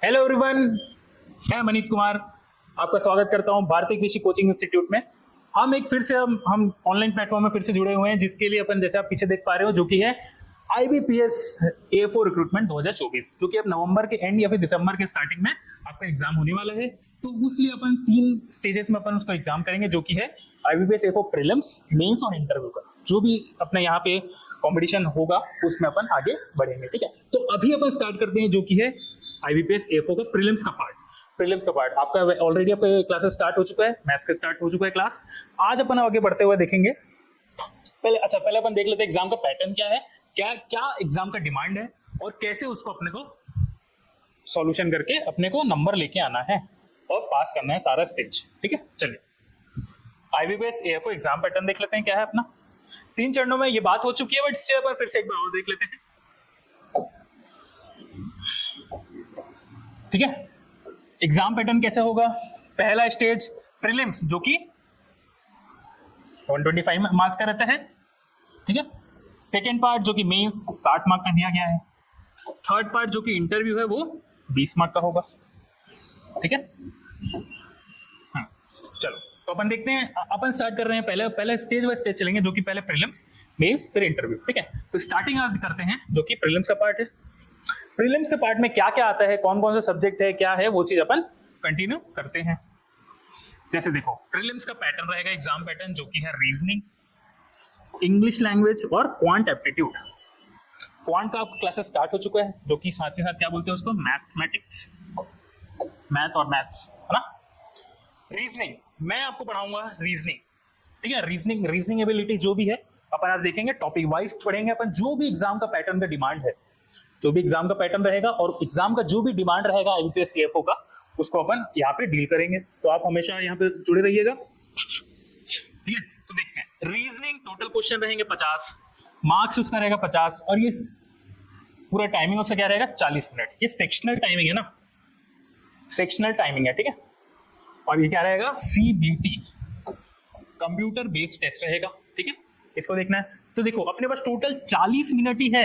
Hello everyone, मैं मनीत कुमार आपका स्वागत करता हूं भारतीय कृषि कोचिंग इंस्टीट्यूट में। हम एक फिर से हम ऑनलाइन प्लेटफॉर्म में फिर से जुड़े हुए हैं, जिसके लिए अपन जैसे आप पीछे देख पा रहे हो, जो कि है IBPS A4 रिक्रूटमेंट 2024, जो कि अब नवंबर के एंड या फिर दिसंबर के स्टार्टिंग में आपका एग्जाम होने वाला है। तो उसलिए अपन 3 स्टेजेस में अपन उसका एग्जाम करेंगे, जो कि है IBPS A4 प्रीलिम्स, मेंस और इंटरव्यू का। जो भी अपने यहाँ पे कंपटीशन होगा उसमें अपन आगे बढ़ेंगे, ठीक है। तो अभी अपन स्टार्ट करते हैं, जो कि है IBPS A4 का प्रीलिम्स का पार्ट आपका ऑलरेडी आपका क्लासेस स्टार्ट हो चुका है, मैथ्स का स्टार्ट हो चुका है क्लास। आज अपन आगे बढ़ते हुए देखेंगे। पहले अपन देख लेते हैं एग्जाम का पैटर्न क्या है, क्या क्या एग्जाम का डिमांड है और कैसे उसको अपने को सॉल्यूशन करके अपने को नंबर लेके आना है और पास करना है सारा स्टेज, ठीक है। चलिए IBPS A4 एग्जाम पैटर्न देख लेते हैं क्या है अपना। 3 चरणों में ये बात हो चुकी है, बट इससे अपन फिर से एक बार और देख लेते हैं, ठीक है। एग्जाम पैटर्न कैसे होगा। पहला स्टेज प्रीलिम्स, जो कि 125 मार्क्स का रहता है, ठीक है। सेकेंड पार्ट जो कि मेंस 60 मार्क का दिया गया है। थर्ड पार्ट जो कि इंटरव्यू है वो 20 मार्क का होगा, ठीक है। चलो तो अपन देखते हैं, अपन स्टार्ट कर रहे हैं। पहले स्टेज बाय स्टेज चलेंगे, जो कि पहले प्रीलिम्स, मेंस, फिर इंटरव्यू, ठीक है। तो स्टार्टिंग आज करते हैं, जो कि प्रीलिम्स का पार्ट है। प्रीलिम्स के पार्ट में क्या क्या आता है, कौन कौन सा सब्जेक्ट है, क्या है, वो चीज अपन कंटिन्यू करते हैं। जैसे देखो प्रीलिम्स का पैटर्न रहेगा, एग्जाम पैटर्न, जो कि है रीजनिंग, इंग्लिश लैंग्वेज और क्वांट एप्टीट्यूड। क्वांट का आपका क्लासेस स्टार्ट हो चुका है, जो कि साथ ही साथ क्या बोलते हैं उसको, मैथमेटिक्स, मैथ और मैथ्स, है ना। रीजनिंग मैं आपको पढ़ाऊंगा, रीजनिंग, ठीक है। रीजनिंग एबिलिटी जो भी है अपन आज देखेंगे, टॉपिक वाइज पढ़ेंगे अपन। जो भी एग्जाम का पैटर्न का डिमांड है, जो भी एग्जाम का पैटर्न रहेगा और एग्जाम का जो भी डिमांड रहेगा IBPS AFO का, उसको अपन यहाँ पे डील करेंगे। तो आप हमेशा यहाँ पे जुड़े रहिएगा, ठीक है। तो देखते हैं रीजनिंग, टोटल क्वेश्चन रहेंगे 50, मार्क्स उसका रहेगा 50, और ये पूरा टाइमिंग उसका क्या रहेगा, 40 मिनट। ये सेक्शनल टाइमिंग है ना, सेक्शनल टाइमिंग है, ठीक है। और ये क्या रहेगा, CBT, कंप्यूटर बेस्ड टेस्ट रहेगा, ठीक है। इसको देखना है। तो देखो अपने पास टोटल 40 मिनट ही है,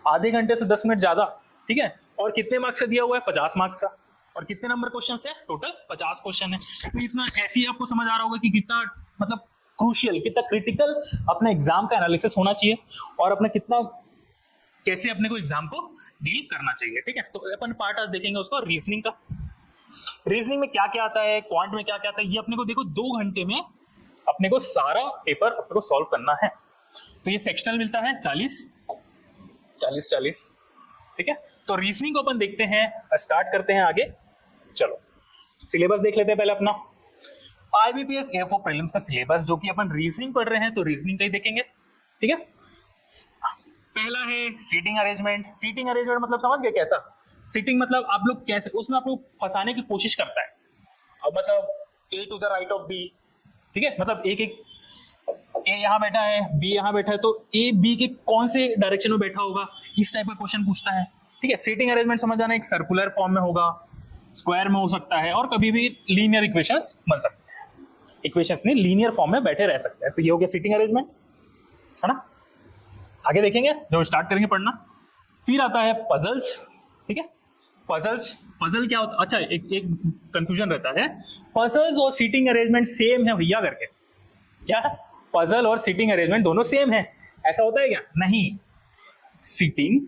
आधे घंटे से 10 मिनट ज्यादा, ठीक है। और कितने मार्क्स से दिया हुआ है, 50 मार्क्स का। और कितने नंबर क्वेश्चन है, टोटल 50 क्वेश्चन है। तो इतना ऐसे ही आपको समझ आ रहा होगा कि कितना मतलब क्रूशियल, कितना क्रिटिकल अपने एग्जाम का एनालिसिस होना चाहिए और अपने कितना कैसे अपने को एग्जाम को डील करना चाहिए, ठीक है। तो अपन पार्ट आज देखेंगे उसको रीजनिंग का। रीजनिंग में क्या क्या आता है, क्वांट में क्या क्या आता है, ये अपने को देखो 2 घंटे में अपने को सारा पेपर अपने को सॉल्व करना है। तो ये सेक्शनल मिलता है 40, ठीक है। तो रीजनिंग को अपन देखते हैं, स्टार्ट करते हैं आगे। चलो सिलेबस देख लेते हैं पहले अपना IBPS AFO प्रीलिम्स का सिलेबस, जो कि अपन रीजनिंग पढ़ रहे हैं तो रीजनिंग का ही देखेंगे, ठीक है। पहला है सीटिंग अरेंजमेंट। सीटिंग अरेंजमेंट मतलब समझ गए कैसा। सीटिंग मतलब आप लोग कैसे, उसमें आप लोग फंसाने की कोशिश करता है। अब मतलब A to the right of B, ठीक है। मतलब एक A यहाँ बैठा है, B यहाँ बैठा है, तो A B के कौन से डायरेक्शन में बैठा होगा, इस टाइप का क्वेश्चन पूछता है, ठीक है। सीटिंग अरेंजमेंट समझ जाना, एक सर्कुलर फॉर्म में होगा, स्क्वायर में हो सकता है, और कभी भी लीनियर इक्वेशंस बन सकते हैं। इक्वेशंस नहीं, लीनियर फॉर्म में बैठे रह सकते हैं। तो ये हो गया सीटिंग अरेंजमेंट, है ना। आगे देखेंगे जब स्टार्ट करेंगे पढ़ना। फिर आता है पजल्स, ठीक है। पजल क्या होता है, अच्छा एक कंफ्यूजन रहता है, पजल्स और सीटिंग अरेंजमेंट सेम है भैया करके। क्या पजल और सीटिंग अरेंजमेंट दोनों सेम है, ऐसा होता है क्या, नहीं। सीटिंग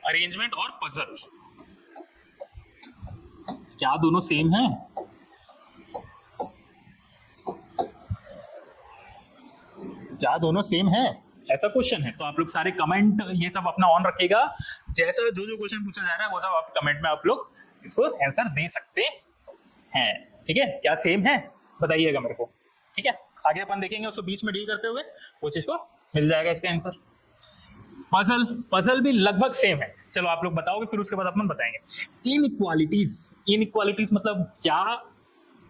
अरेंजमेंट और पजल क्या दोनों सेम है, क्या दोनों सेम है, ऐसा क्वेश्चन है। तो आप लोग सारे कमेंट ये सब अपना ऑन रखिएगा, जैसा जो क्वेश्चन पूछा जा रहा है वो सब आप कमेंट में आप लोग इसको आंसर दे सकते हैं, ठीक है। क्या सेम है बताइएगा मेरे को, ठीक है। आगे अपन देखेंगे उसको बीच में डील करते हुए, वो चीज को मिल जाएगा इसका आंसर। पजल भी लगभग सेम है। चलो आप लोग बताओगे, फिर उसके बाद अपन बताएंगे। इनइक्वालिटीज मतलब क्या,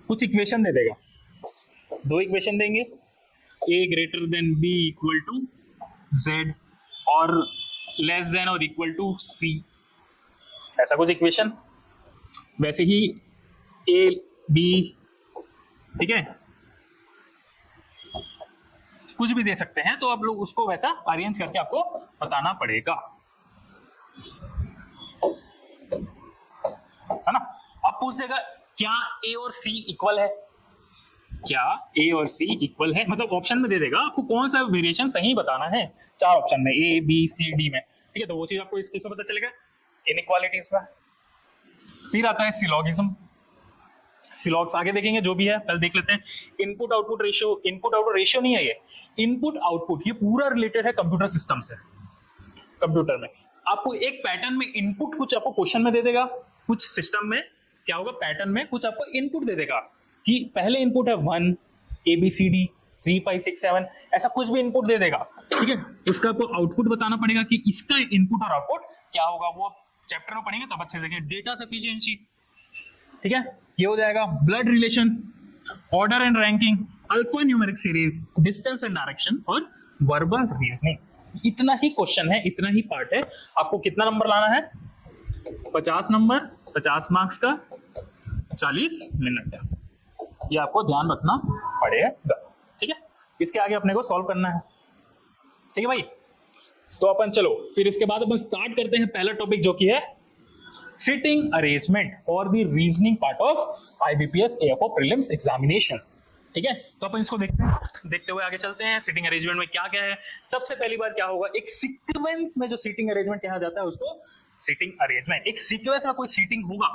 कुछ इक्वेशन दे देगा, 2 इक्वेशन देंगे, A greater than B equal to Z और लेस देन और इक्वल टू C, ऐसा कुछ इक्वेशन। वैसे ही A B, ठीक है, कुछ भी दे सकते हैं। तो आप लोग उसको वैसा अरेंज करके आपको बताना पड़ेगा। है ना। अब पूछ देगा क्या ए और सी इक्वल है, क्या ए और सी इक्वल है, मतलब ऑप्शन में दे देगा आपको कौन सा वेरिएशन सही बताना है, 4 ऑप्शन में ए बी सी डी में, ठीक है। तो वो चीज आपको इससे पता चलेगा इनइक्वालिटीज में। फिर आता है सिलॉगिज्म, सिलॉग्स आगे देखेंगे जो भी है, पहले देख लेते हैं input output ratio. Input output ratio नहीं है ये, इनपुट आउटपुट, ये पूरा रिलेटेड है कंप्यूटर सिस्टम से। कंप्यूटर में आपको एक पैटर्न में इनपुट कुछ आपको क्वेश्चन में दे देगा, कुछ सिस्टम में क्या होगा पैटर्न में कुछ आपको इनपुट दे देगा कि पहले इनपुट है 1 ABCD 3 5 6 7, ऐसा कुछ भी इनपुट दे देगा, ठीक है। उसका आपको आउटपुट बताना पड़ेगा कि इसका इनपुट और आउटपुट क्या होगा, वो चैप्टर में पढ़ेंगे तब अच्छे से देखेंगे। डेटा सफिशिएंसी, ठीक है, ये हो जाएगा। Blood relation, order and ranking, alpha numeric series, distance and direction और वर्बल रीजनिंग। इतना ही क्वेश्चन है, इतना ही पार्ट है। आपको कितना नंबर लाना है, 50 नंबर, 50 मार्क्स का 40 मिनट, ये आपको ध्यान रखना पड़ेगा, ठीक है। इसके आगे अपने को सॉल्व करना है, ठीक है भाई। तो अपन चलो फिर इसके बाद अपन स्टार्ट करते हैं पहला टॉपिक जो कि है sitting arrangement for the reasoning part of IBPS AFO prelims examination, ठीक है। तो अपन इसको देखते हुए आगे चलते हैं। सिटिंग अरेंजमेंट में क्या क्या है, सबसे पहली बार क्या होगा, एक सीक्वेंस में जो सीटिंग अरेंजमेंट कहा जाता है उसको सिटिंग अरेंजमेंट। एक सीक्वेंस में कोई सीटिंग होगा,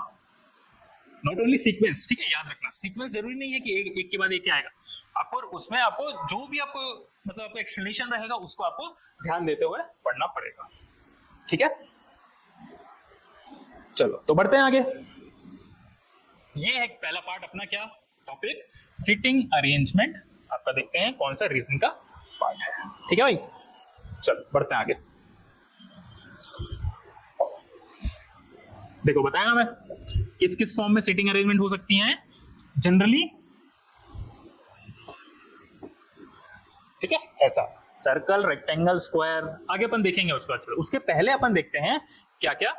नॉट ओनली सीक्वेंस, ठीक है, याद रखना सीक्वेंस जरूरी नहीं है कि एक के बाद एक आएगा, आपको उसमें आपको जो भी आपको मतलब आपको एक्सप्लेनेशन रहेगा उसको आपको ध्यान देते हुए पढ़ना पड़ेगा, ठीक है। चलो तो बढ़ते हैं आगे। ये है पहला पार्ट अपना क्या टॉपिक, सिटिंग अरेंजमेंट। आपका देखते हैं कौन सा रीजनिंग का पार्ट है, ठीक है भाई। चलो बढ़ते हैं आगे। देखो बताया ना मैं किस किस फॉर्म में सिटिंग अरेंजमेंट हो सकती हैं जनरली, ठीक है, ऐसा सर्कल, रेक्टेंगल, स्क्वायर, आगे अपन देखेंगे उसको। अच्छा उसके पहले अपन देखते हैं क्या क्या,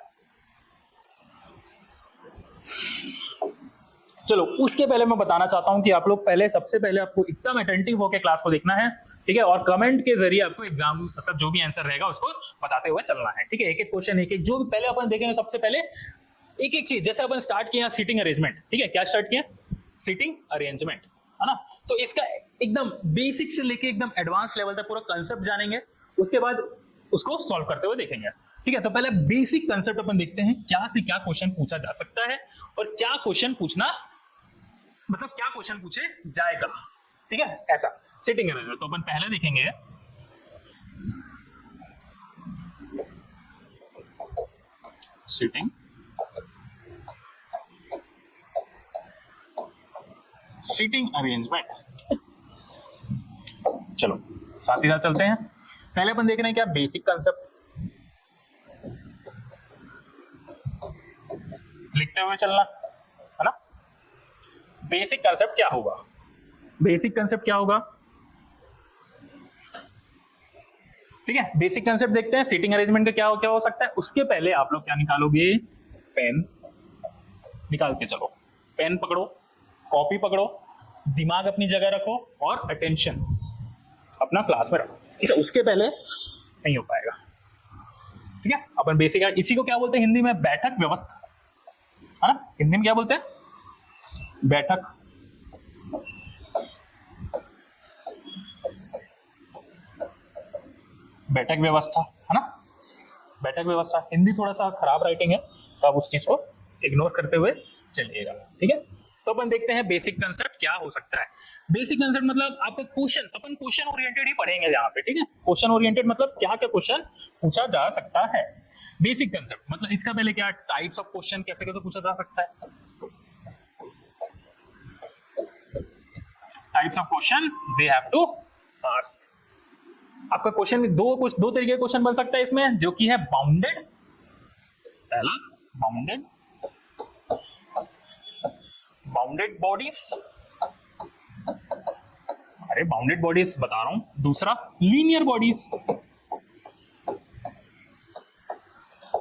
चलो उसके पहले मैं बताना चाहता हूं कि आप लोग पहले सबसे पहले आपको एकदम अटेंटिव होकर क्लास को देखना है, ठीक है, और कमेंट के जरिए आपको एग्जाम मतलब जो भी आंसर रहेगा उसको बताते हुए चलना है, ठीक है। एक एक क्वेश्चन एक एक जो भी पहले अपन देखेंगे, सबसे पहले एक एक चीज, जैसे अपन स्टार्ट किया सिटिंग अरेंजमेंट, ठीक है, क्या स्टार्ट किया, सिटिंग अरेंजमेंट, है ना। तो इसका एकदम बेसिक से लेके एकदम एडवांस लेवल तक पूरा कंसेप्ट जानेंगे, उसके बाद उसको सॉल्व करते हुए देखेंगे, ठीक है। तो पहले बेसिक कंसेप्ट अपन देखते हैं, क्या से क्या क्वेश्चन पूछा जा सकता है और क्या क्वेश्चन पूछना मतलब क्या क्वेश्चन पूछे जाएगा, ठीक है, ऐसा सिटिंग अरेंजमेंट। तो अपन पहले देखेंगे सिटिंग सीटिंग अरेंजमेंट। चलो साथ ही साथ चलते हैं। पहले अपन देख रहे हैं क्या बेसिक कंसेप्ट, लिखते हुए चलना है ना। बेसिक कंसेप्ट क्या होगा, बेसिक कंसेप्ट क्या होगा, ठीक है। बेसिक कंसेप्ट देखते हैं सीटिंग अरेंजमेंट का क्या हो सकता है। उसके पहले आप लोग क्या निकालोगे, पेन निकाल के चलो, पेन पकड़ो, कॉपी पकड़ो, दिमाग अपनी जगह रखो और अटेंशन अपना क्लास में रखो, ठीक है। उसके पहले नहीं हो पाएगा, ठीक है। अपन बेसिक इसी को क्या बोलते हैं हिंदी में, बैठक व्यवस्था, है ना। हिंदी में क्या बोलते हैं, बैठक, बैठक व्यवस्था, है ना, बैठक व्यवस्था। हिंदी थोड़ा सा खराब राइटिंग है तो आप उस चीज को इग्नोर करते हुए चलिएगा, ठीक है। तो अपन देखते हैं बेसिक कंसेप्ट क्या हो सकता है। बेसिक कंसेप्ट मतलब आपका क्वेश्चन, अपन क्वेश्चन ओरिएंटेड ही पढ़ेंगे यहाँ पे, ठीक है। क्वेश्चन ओरिएंटेड मतलब क्या क्या क्वेश्चन पूछा जा सकता है। बेसिक कंसेप्ट मतलब इसका पहले क्या, टाइप्स ऑफ क्वेश्चन कैसे कैसे पूछा जा सकता है, types of question they have to ask. आपका क्वेश्चन दो तरीके का क्वेश्चन बन सकता है इसमें, जो कि है बाउंडेड, पहला बाउंडेड, बाउंडेड बॉडीज, अरे बाउंडेड बॉडीज बता रहा हूं। दूसरा लीनियर बॉडीज।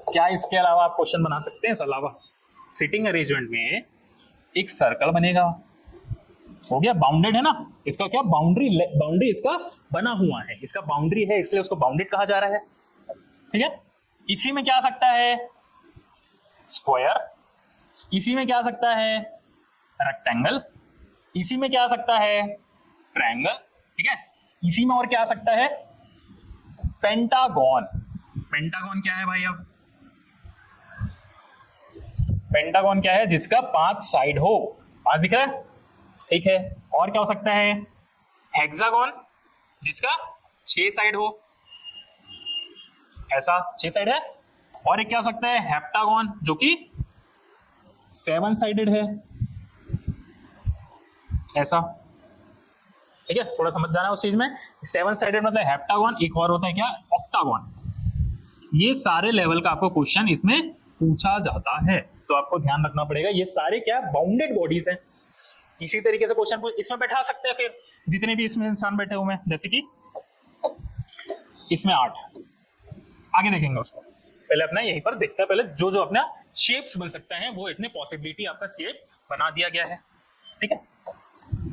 क्या इसके अलावा आप क्वेश्चन बना सकते हैं, इसके अलावा सिटिंग अरेंजमेंट में एक सर्कल बनेगा, हो गया, बाउंडेड है ना, इसका क्या बाउंड्री इसका बना हुआ है, इसका बाउंड्री है इसलिए उसको बाउंडेड कहा जा रहा है, ठीक है। इसी में क्या आ सकता है, स्क्वायर, इसी में क्या आ सकता है, रेक्टेंगल, इसी में क्या आ सकता है, ट्रायंगल, ठीक है, इसी में और क्या आ सकता है, पेंटागन। पेंटागन क्या है भाई, अब पेंटागन क्या है, जिसका 5 साइड हो, 5 दिख रहा है, ठीक है। और क्या हो सकता है, हेक्सागन, जिसका 6 साइड हो, ऐसा 6 साइड है। और एक क्या हो सकता है, हेप्टागन, जो कि 7 साइडेड है, ऐसा, ठीक है। थोड़ा समझ जाना उस चीज में, 7 साइडेड मतलब हेप्टागन। एक और होता है क्या, ऑक्टागन। ये सारे लेवल का आपको क्वेश्चन इसमें पूछा जाता है, तो आपको ध्यान रखना पड़ेगा। ये सारे क्या, बाउंडेड बॉडीज हैं। इसी तरीके से क्वेश्चन इसमें बैठा सकते हैं, फिर जितने भी इसमें इंसान बैठे हुए हैं, जैसे कि इसमें 8, आगे देखेंगे उसको। पहले अपना यहीं पर देखते हैं, पहले जो जो अपना शेप्स बन सकता है वो इतने पॉसिबिलिटी आपका शेप बना दिया गया है, ठीक है।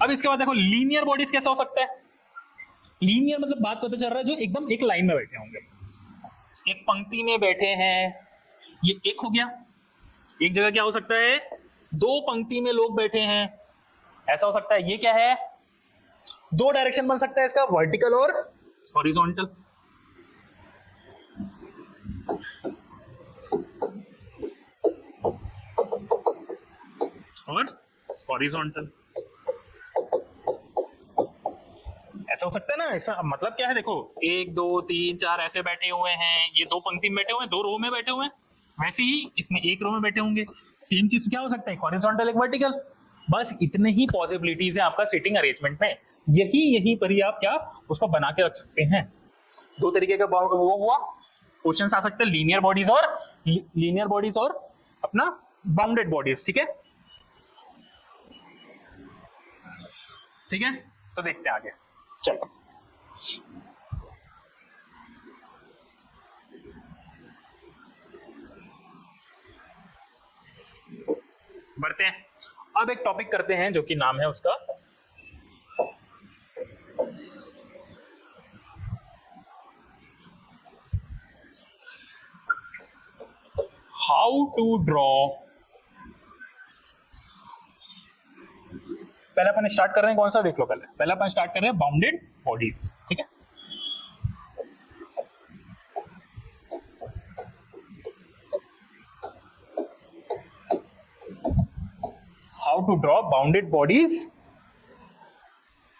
अब इसके बाद देखो लीनियर बॉडीज कैसा हो सकता है। लीनियर मतलब बात पता चल रहा है जो एकदम एक लाइन में बैठे होंगे, एक पंक्ति में बैठे हैं, ये एक हो गया। एक जगह क्या हो सकता है, 2 पंक्ति में लोग बैठे हैं, ऐसा हो सकता है। ये क्या है, 2 डायरेक्शन बन सकता है इसका, वर्टिकल और हॉरिजॉन्टल। और हॉरिजॉन्टल ऐसा हो सकता है ना। इसका मतलब क्या है, देखो 1 2 3 4 ऐसे बैठे हुए हैं, ये 2 पंक्ति में बैठे हुए हैं, 2 रो में बैठे हुए हैं, वैसे ही इसमें 1 रो में बैठे होंगे। सेम चीज क्या हो सकता है, हॉरिजॉन्टल, एक वर्टिकल। बस इतने ही पॉसिबिलिटीज है आपका सीटिंग अरेंजमेंट में। यही पर ही आप क्या उसको बना के रख सकते हैं। 2 तरीके का वो हुआ, क्वेश्चन आ सकते हैं, लीनियर बॉडीज और अपना बाउंडेड बॉडीज, ठीक है, ठीक है। तो देखते हैं आगे, चलो। बढ़ते हैं, अब एक टॉपिक करते हैं जो कि नाम है उसका हाउ टू ड्रॉ। पहले अपन स्टार्ट कर रहे हैं कौन सा, देख लो। पहले अपन स्टार्ट कर रहे हैं बाउंडेड बॉडीज, ठीक है। How to draw bounded bodies,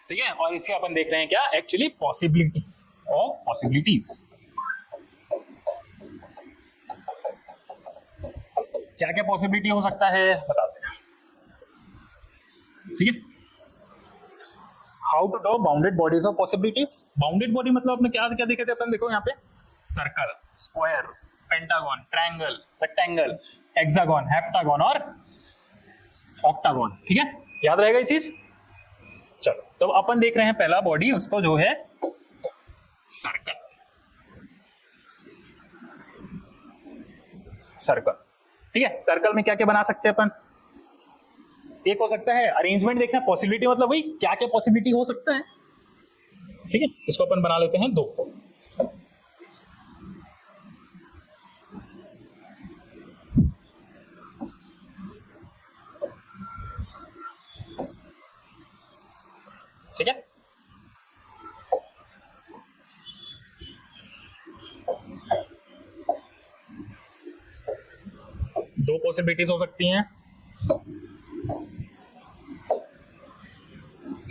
ठीक है। और इसके अपन देख रहे हैं क्या, एक्चुअली पॉसिबिलिटी ऑफ पॉसिबिलिटीज। क्या क्या पॉसिबिलिटी हो सकता है बताते हैं, ठीक है। How to draw bounded bodies of possibilities. Bounded body मतलब अपने क्या क्या देखे थे अपन, देखो यहाँ पे circle, square, pentagon, triangle, rectangle, hexagon, heptagon और ऑक्टागन, ठीक है। याद रहेगा ये चीज। चलो तो अपन देख रहे हैं पहला बॉडी, उसको जो है सर्कल। सर्कल, ठीक है। सर्कल में क्या क्या बना सकते हैं अपन, एक हो सकता है अरेंजमेंट देखना, पॉसिबिलिटी मतलब वही क्या क्या पॉसिबिलिटी हो सकता है, ठीक है। इसको अपन बना लेते हैं 2, ठीक है। दो पॉसिबिलिटीज हो सकती हैं।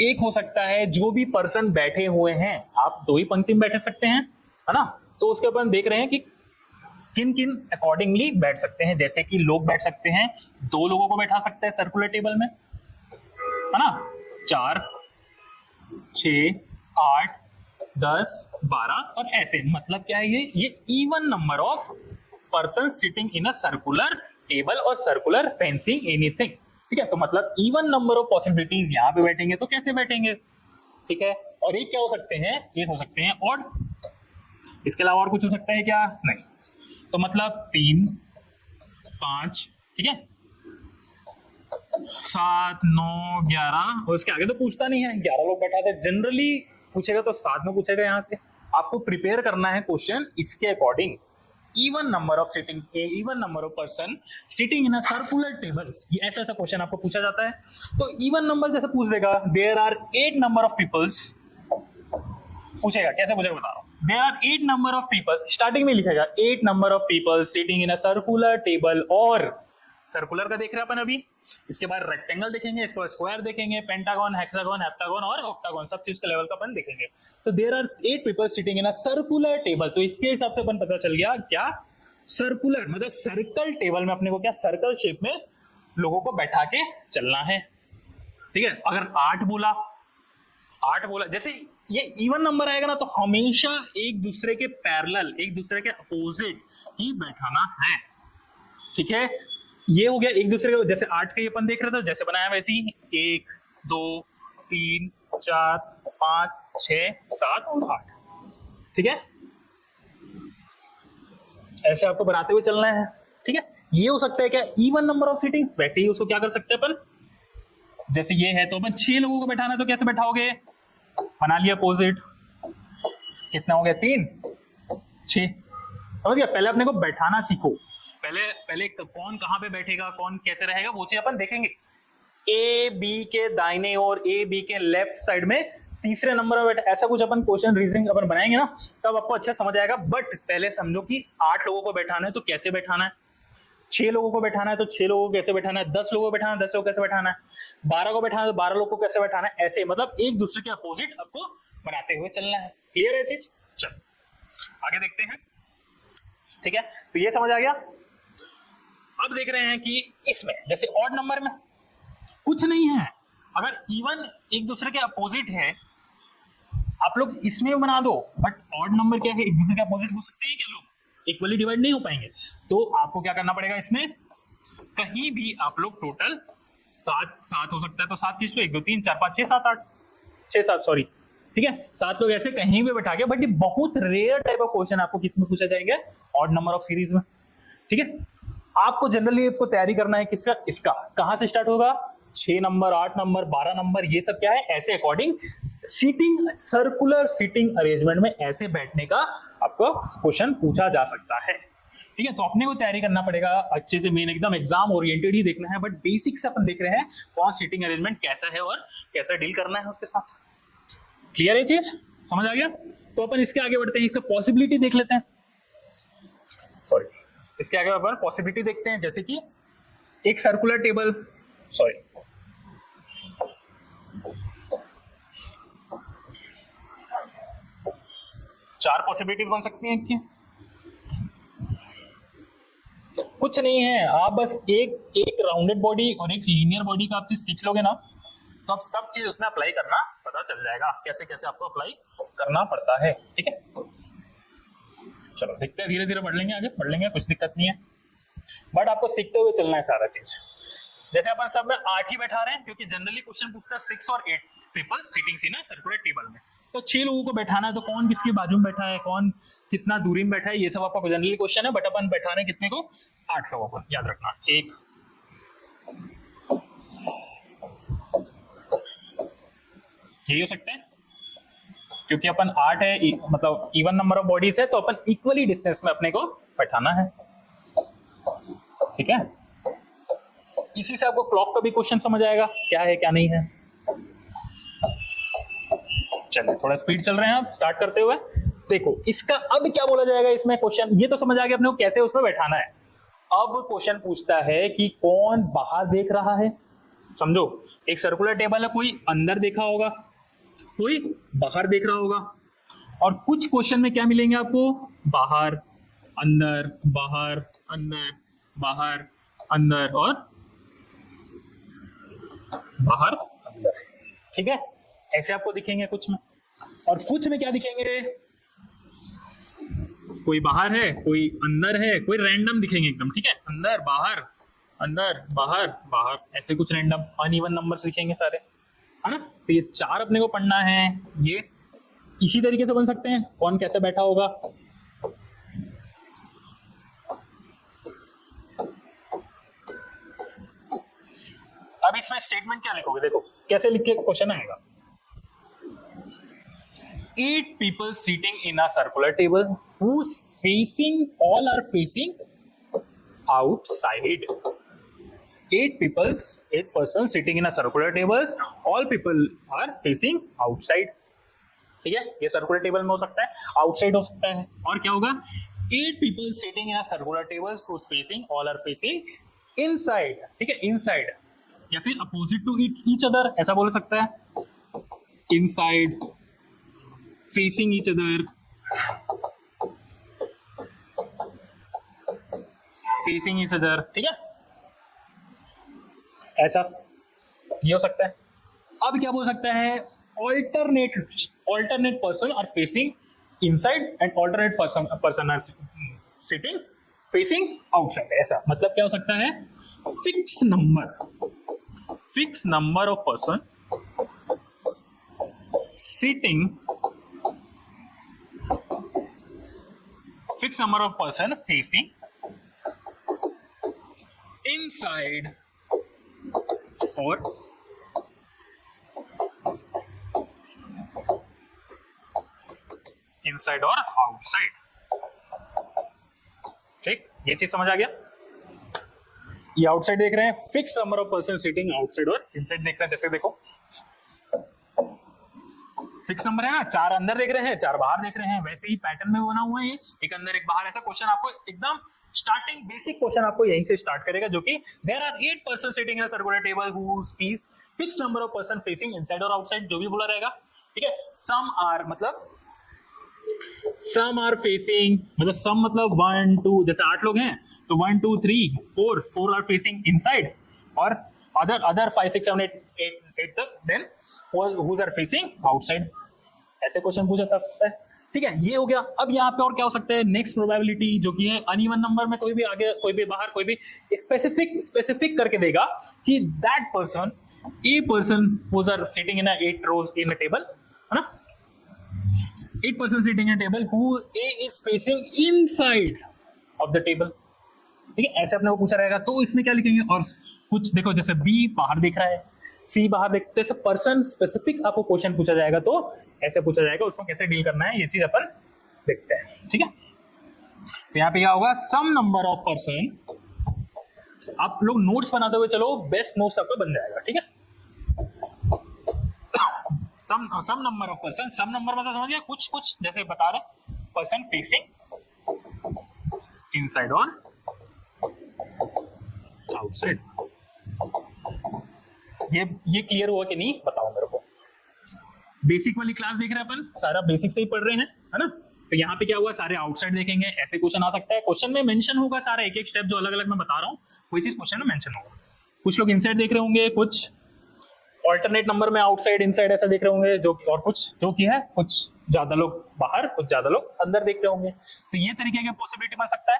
एक हो सकता है जो भी पर्सन बैठे हुए हैं, आप 2 ही पंक्ति में बैठ सकते हैं, है ना। तो उसके अपन देख रहे हैं कि किन किन अकॉर्डिंगली बैठ सकते हैं। जैसे कि लोग बैठ सकते हैं, 2 लोगों को बैठा सकते हैं सर्कुलर टेबल में, है ना। 4 6 8 10 12 और ऐसे, मतलब क्या है, ये even number of person sitting in a circular table और सर्कुलर फेंसिंग एनीथिंग, ठीक है। तो मतलब इवन नंबर ऑफ पॉसिबिलिटीज यहाँ पे बैठेंगे तो कैसे बैठेंगे, ठीक है। और एक क्या हो सकते हैं, ये हो सकते हैं ऑड। इसके अलावा और कुछ हो सकता है क्या, नहीं। तो मतलब 3 5, ठीक है, 7 9 11 और इसके आगे तो पूछता नहीं है, 11 लोग बैठा थे। जनरली पूछेगा तो 7 में पूछेगा। यहाँ से आपको प्रिपेयर करना है क्वेश्चन इसके according, even number of sitting, even number of person sitting in a circular table. ये ऐसा ऐसा क्वेश्चन आपको पूछा जाता है। तो इवन नंबर जैसे पूछ देगा, there are 8 number of peoples, पूछेगा कैसे पूछेगा बता रहा हूं। There are 8 number of peoples, starting में लिखेगा 8 number of peoples sitting in a circular table, और सर्कुलर का देख रहे हैं अपन अभी, इसके बाद रेक्टेंगल देखेंगे, इसके बाद स्क्वायर देखेंगे, पेंटागन, हेक्सागन, हेप्टागन और ऑक्टागन, सब चीज के लेवल का अपन देखेंगे। तो there are 8 people sitting in a circular table, तो इसके हिसाब से अपन पता चल गया क्या, सर्कुलर मतलब सर्कल टेबल में अपने को क्या सर्कल शेप में लोगों को बैठा के चलना है। ठीक है, अगर 8 बोला जैसे ये इवन नंबर आएगा ना, तो हमेशा एक दूसरे के पैरेलल, एक दूसरे के अपोजिट ही बैठाना है। ठीक है, ये हो गया एक दूसरे के, जैसे 8 के अपन देख रहे थे जैसे बनाया वैसे ही 1 2 3 4 5 6 7 और 8। ठीक है, ऐसे आपको बनाते हुए चलना है। ठीक है, ये हो सकता है क्या इवन नंबर ऑफ सीटिंग, वैसे ही उसको क्या कर सकते हैं अपन, जैसे ये है तो अपन 6 लोगों को बैठाना है, तो कैसे बैठाओगे, बना लिया अपोजिट, कितना हो गया 3 6, समझ गया। पहले अपने को बैठाना सीखो, पहले कौन कहां पे बैठेगा, कौन कैसे रहेगा, वो चीज अपन देखेंगे। ए बी के दाहिने और ए बी के लेफ्ट साइड में तीसरे नंबर में बैठा, ऐसा कुछ अपन क्वेश्चन रीजनिंग अपन बनाएंगे ना, तब आपको अच्छा समझ आएगा। बट पहले समझो कि 8 लोगों को बैठाना है तो कैसे बैठाना है, 6 लोगों को बैठाना है तो 6 लोगों को कैसे बैठाना है, 10 लोगों को बैठाना है 10 लोगों को कैसे बैठाना है, 12 को बैठाना है तो 12 लोगों को कैसे बैठाना है, ऐसे मतलब एक दूसरे के अपोजिट आपको बनाते हुए चलना है। क्लियर है चीज, चलो आगे देखते हैं। ठीक है, तो ये समझ आ गया। अब देख रहे हैं कि इसमें जैसे ऑड नंबर में कुछ नहीं है, अगर इवन एक दूसरे के अपोजिट है आप लोग इसमें बना दो, बट ऑड नंबर क्या है, एक दूसरे के अपोजिट हो सकते हैं क्या, लोग इक्वली डिवाइड नहीं हो पाएंगे, तो आपको क्या करना पड़ेगा, इसमें कहीं भी आप लोग टोटल 7 हो सकता है तो 7 खींच लो, 1 2 3 4 5 6 7 8 6 7 सॉरी। ठीक है, 7 लोग ऐसे कहीं भी बैठा के, बट ये बहुत रेयर टाइप ऑफ क्वेश्चन आपको किसमें पूछा जाएगा, ऑड नंबर ऑफ सीरीज में। ठीक है, आपको जनरली आपको तैयारी करना है किसका, इसका कहां से स्टार्ट होगा, 6 नंबर 8 नंबर 12 नंबर, ये सब क्या है, ऐसे according seating, circular seating arrangement में ऐसे बैठने का आपको क्वेश्चन पूछा जा सकता है। ठीक है, तो अपने को तैयारी करना पड़ेगा अच्छे से, मेन एकदम एग्जाम ओरिएंटेड ही देखना है, बट बेसिक से अपन देख रहे हैं कौन सीटिंग अरेंजमेंट कैसा है और कैसा डील करना है उसके साथ। क्लियर है चीज, समझ आ गया। तो अपन इसके आगे बढ़ते हैं, इसका पॉसिबिलिटी देख लेते हैं, सॉरी इसके आगे अपन पॉसिबिलिटी देखते हैं। जैसे कि एक सर्कुलर टेबल, सॉरी 4 पॉसिबिलिटीज बन सकती हैं कि कुछ नहीं है, आप बस एक राउंडेड बॉडी और एक लीनियर बॉडी का आप चीज सीख लोगे ना, तो आप सब चीज उसमें अप्लाई करना पता चल जाएगा, कैसे कैसे आपको अप्लाई करना पड़ता है। ठीक है, चलो देखते हैं, धीरे धीरे बढ़ लेंगे, आगे बढ़ लेंगे, कुछ दिक्कत नहीं है, बट आपको सीखते हुए चलना है सारा चीज। जैसे अपन सब में 8 ही बैठा रहे हैं, क्योंकि जनरली क्वेश्चन पूछता है 6 और 8 people sitting in circular table में, तो 6 लोगों को बैठाना है, तो कौन किसके बाजू में बैठा है, कौन कितना दूरी में बैठा है, ये सब आपका जनरली क्वेश्चन है। बट अपन बैठा रहे हैं कितने को, 8 लोगों को, याद रखना। 1 यही हो सकते हैं, क्योंकि अपन 8 है, मतलब इवन नंबर ऑफ बॉडीज है, तो अपन इक्वली डिस्टेंस में अपने को बैठाना है। ठीक है, इसी से आपको क्लॉक का भी क्वेश्चन समझ आएगा, क्या है क्या नहीं है। चलिए थोड़ा स्पीड चल रहे हैं, आप स्टार्ट करते हुए देखो इसका अब क्या बोला जाएगा इसमें क्वेश्चन, ये तो समझ आ गया अपने को कैसे उसमें बैठाना है। अब क्वेश्चन पूछता है कि कौन बाहर देख रहा है। समझो एक सर्कुलर टेबल है, कोई अंदर देखा होगा, कोई बाहर देख रहा होगा, और कुछ क्वेश्चन में क्या मिलेंगे आपको, बाहर अंदर बाहर अंदर बाहर अंदर और बाहर अंदर। ठीक है, ऐसे आपको दिखेंगे कुछ में, और कुछ में क्या दिखेंगे, कोई बाहर है कोई अंदर है, कोई रैंडम दिखेंगे एकदम। ठीक है, अंदर बाहर बाहर, ऐसे कुछ रैंडम अनइवन नंबर्स दिखेंगे सारे, है ना। तो ये 4 अपने को पढ़ना है, ये इसी तरीके से बन सकते हैं, कौन कैसे बैठा होगा। अब इसमें स्टेटमेंट क्या लिखोगे, देखो कैसे लिख के क्वेश्चन आएगा। 8 people sitting in a circular table, whose facing all are facing outside. Eight persons sitting in a circular tables, all people are facing outside. ठीक है, ये सर्कुलर टेबल में हो सकता है, आउटसाइड हो सकता है, और क्या होगा, 8 people sitting in a circular tables whose facing all are facing inside. ठीक है, इनसाइड या फिर अपोजिट टू ईच अदर ऐसा बोल सकता है, inside, facing each other, facing each other, ठीक है, ऐसा ये हो सकता है. अब क्या बोल सकता है, alternate person are facing inside and alternate person are sitting facing outside. ऐसा मतलब क्या हो सकता है, fix number of person sitting, fixed number of person facing inside or outside. ठीक, ये चीज समझ आ गया. ये आउटसाइड देख रहे हैं, fix number of person sitting outside, और इनसाइड देख रहे हैं. जैसे देखो फिक्स नंबर है ना, 4 अंदर देख रहे हैं, 4 बाहर देख रहे हैं, वैसे ही पैटर्न में बना हुआ है ये, एक अंदर एक बाहर. ऐसा क्वेश्चन आपको एकदम स्टार्टिंग बेसिक क्वेश्चन आपको यहीं से स्टार्ट करेगा, जो कि there are 8 person sitting in a circular table whose fees fix number of person facing inside और आउटसाइड, जो भी बोला रहेगा. ठीक है, सम आर फेसिंग, मतलब सम मतलब 1 2, जैसे 8 लोग हैं तो 1 2 3 4 आर फेसिंग इनसाइड, और अदर 5 6 7 8 तक then whose are facing outside. ऐसे क्वेश्चन पूछा जा सकता है. ठीक है, ये हो गया. अब यहाँ पे और क्या हो सकता है, नेक्स्ट प्रोबेबिलिटी जो कि है अनइवन नंबर में, कोई भी आगे कोई भी बाहर, कोई भी स्पेसिफिक करके देगा कि that person, a person whose are sitting in a 8 rows in a table, है ना, 8 person sitting in a table who A is facing inside of the table. ठीक है, ऐसे अपने को पूछा रहेगा, तो इसमें क्या लिखेंगे, और कुछ देखो जैसे B बाहर दिख रहा है, C बाहर दिख, तो ऐसे पर्सन स्पेसिफिक आपको क्वेश्चन पूछा जाएगा, तो ऐसे पूछा जाएगा, उसको कैसे डील करना है ये चीज अपन देखते हैं. ठीक है, तो यहाँ पे क्या होगा, सम नंबर ऑफ पर्सन. आप लोग नोट्स बनाते हुए चलो, बेस्ट नोट्स आपका बन जाएगा. ठीक है, some number of person, some number मतलब समझ गया, कुछ जैसे बता रहे, पर्सन फेसिंग इनसाइड और आउटसाइड. ये क्लियर हुआ कि नहीं बताओ मेरे को. बेसिक वाली क्लास देख रहे हैं अपन, सारा बेसिक से ही पढ़ रहे हैं, है ना. तो यहाँ पे क्या हुआ, सारे आउटसाइड देखेंगे, ऐसे क्वेश्चन आ सकता है. क्वेश्चन में मेंशन होगा सारा एक स्टेप जो अलग अलग मैं बता रहा हूँ, कोई चीज क्वेश्चन में मेंशन होगा. कुछ लोग इनसाइड देख रहे होंगे, कुछ ऑल्टरनेट नंबर में आउटसाइड इनसाइड ऐसा देख रहे होंगे, जो और कुछ जो कि है, कुछ ज्यादा लोग बाहर, कुछ ज्यादा लोग अंदर देख रहे होंगे. तो ये तरीके का पॉसिबिलिटी बन सकता है.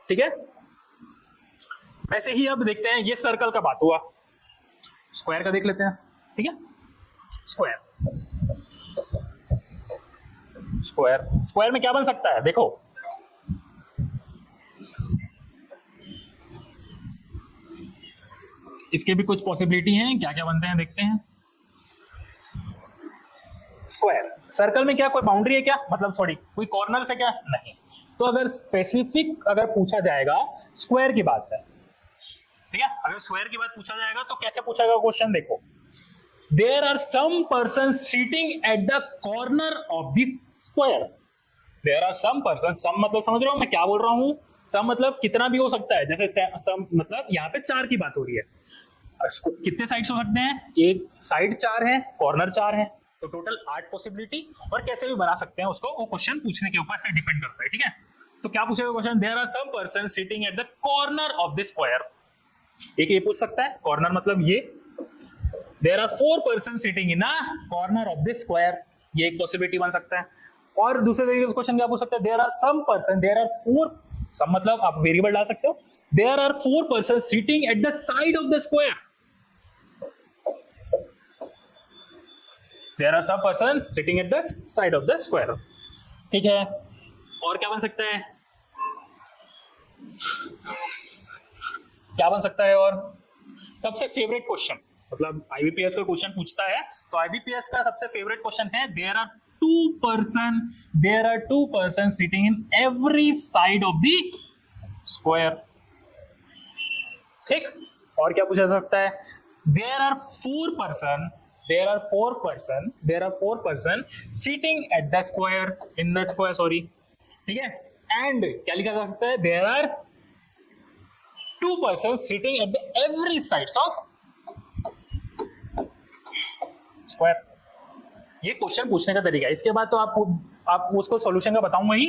ठीक है, वैसे ही अब देखते हैं, ये सर्कल का बात हुआ, स्क्वायर का देख लेते हैं. ठीक है, स्क्वायर में क्या बन सकता है, देखो इसके भी कुछ पॉसिबिलिटी हैं, क्या क्या बनते हैं देखते हैं. स्क्वायर सर्कल में क्या कोई बाउंड्री है क्या, मतलब सॉरी कोई कॉर्नर से क्या नहीं. तो अगर स्पेसिफिक अगर पूछा जाएगा, स्क्वायर की बात है. ठीक है, अगर स्क्वायर की बात पूछा जाएगा तो कैसे पूछेगा क्वेश्चन, देखो, there are some person sitting at the corner of this square. There are some person, some मतलब समझ रहे हो मैं क्या बोल रहा हूं, सम मतलब कितना भी हो सकता है, जैसे सम मतलब यहाँ पे 4 की बात हो रही है, कितने साइड्स हो सकते हैं, एक साइड 4 है, कॉर्नर 4 है, तो टोटल 8 पॉसिबिलिटी. और कैसे भी बना सकते हैं उसको, वो क्वेश्चन पूछने के ऊपर डिपेंड करता है. ठीक है, तो क्या पूछेगा question, there are some person sitting at the corner of this square. एक ये पूछ सकता है, कॉर्नर मतलब ये. There are 4 person sitting in a corner of this square, ये एक पॉसिबिलिटी बन सकता है. और दूसरे तरीके से क्वेश्चन क्या पूछ सकते हैं, there are some person, there are 4, some मतलब आप वेरिएबल डाल सकते हो, there are 4 person sitting at the side of the square. There are some person sitting at the side of the square. ठीक है, और क्या बन सकता है, क्या बन सकता है, और सबसे फेवरेट क्वेश्चन, मतलब आईबीपीएस का क्वेश्चन पूछता है, तो आईबीपीएस का सबसे फेवरेट क्वेश्चन है, there are two person sitting in every side of the square. ठीक, और क्या पूछा जा सकता है? There are four person sitting at the square, in the square, sorry. ठीक है, and क्या लिखा जा सकता है? There are two person sitting at the every sides of square. ये क्वेश्चन पूछने का तरीका है. इसके बाद तो आप उसको सॉल्यूशन का बताऊंगा ही.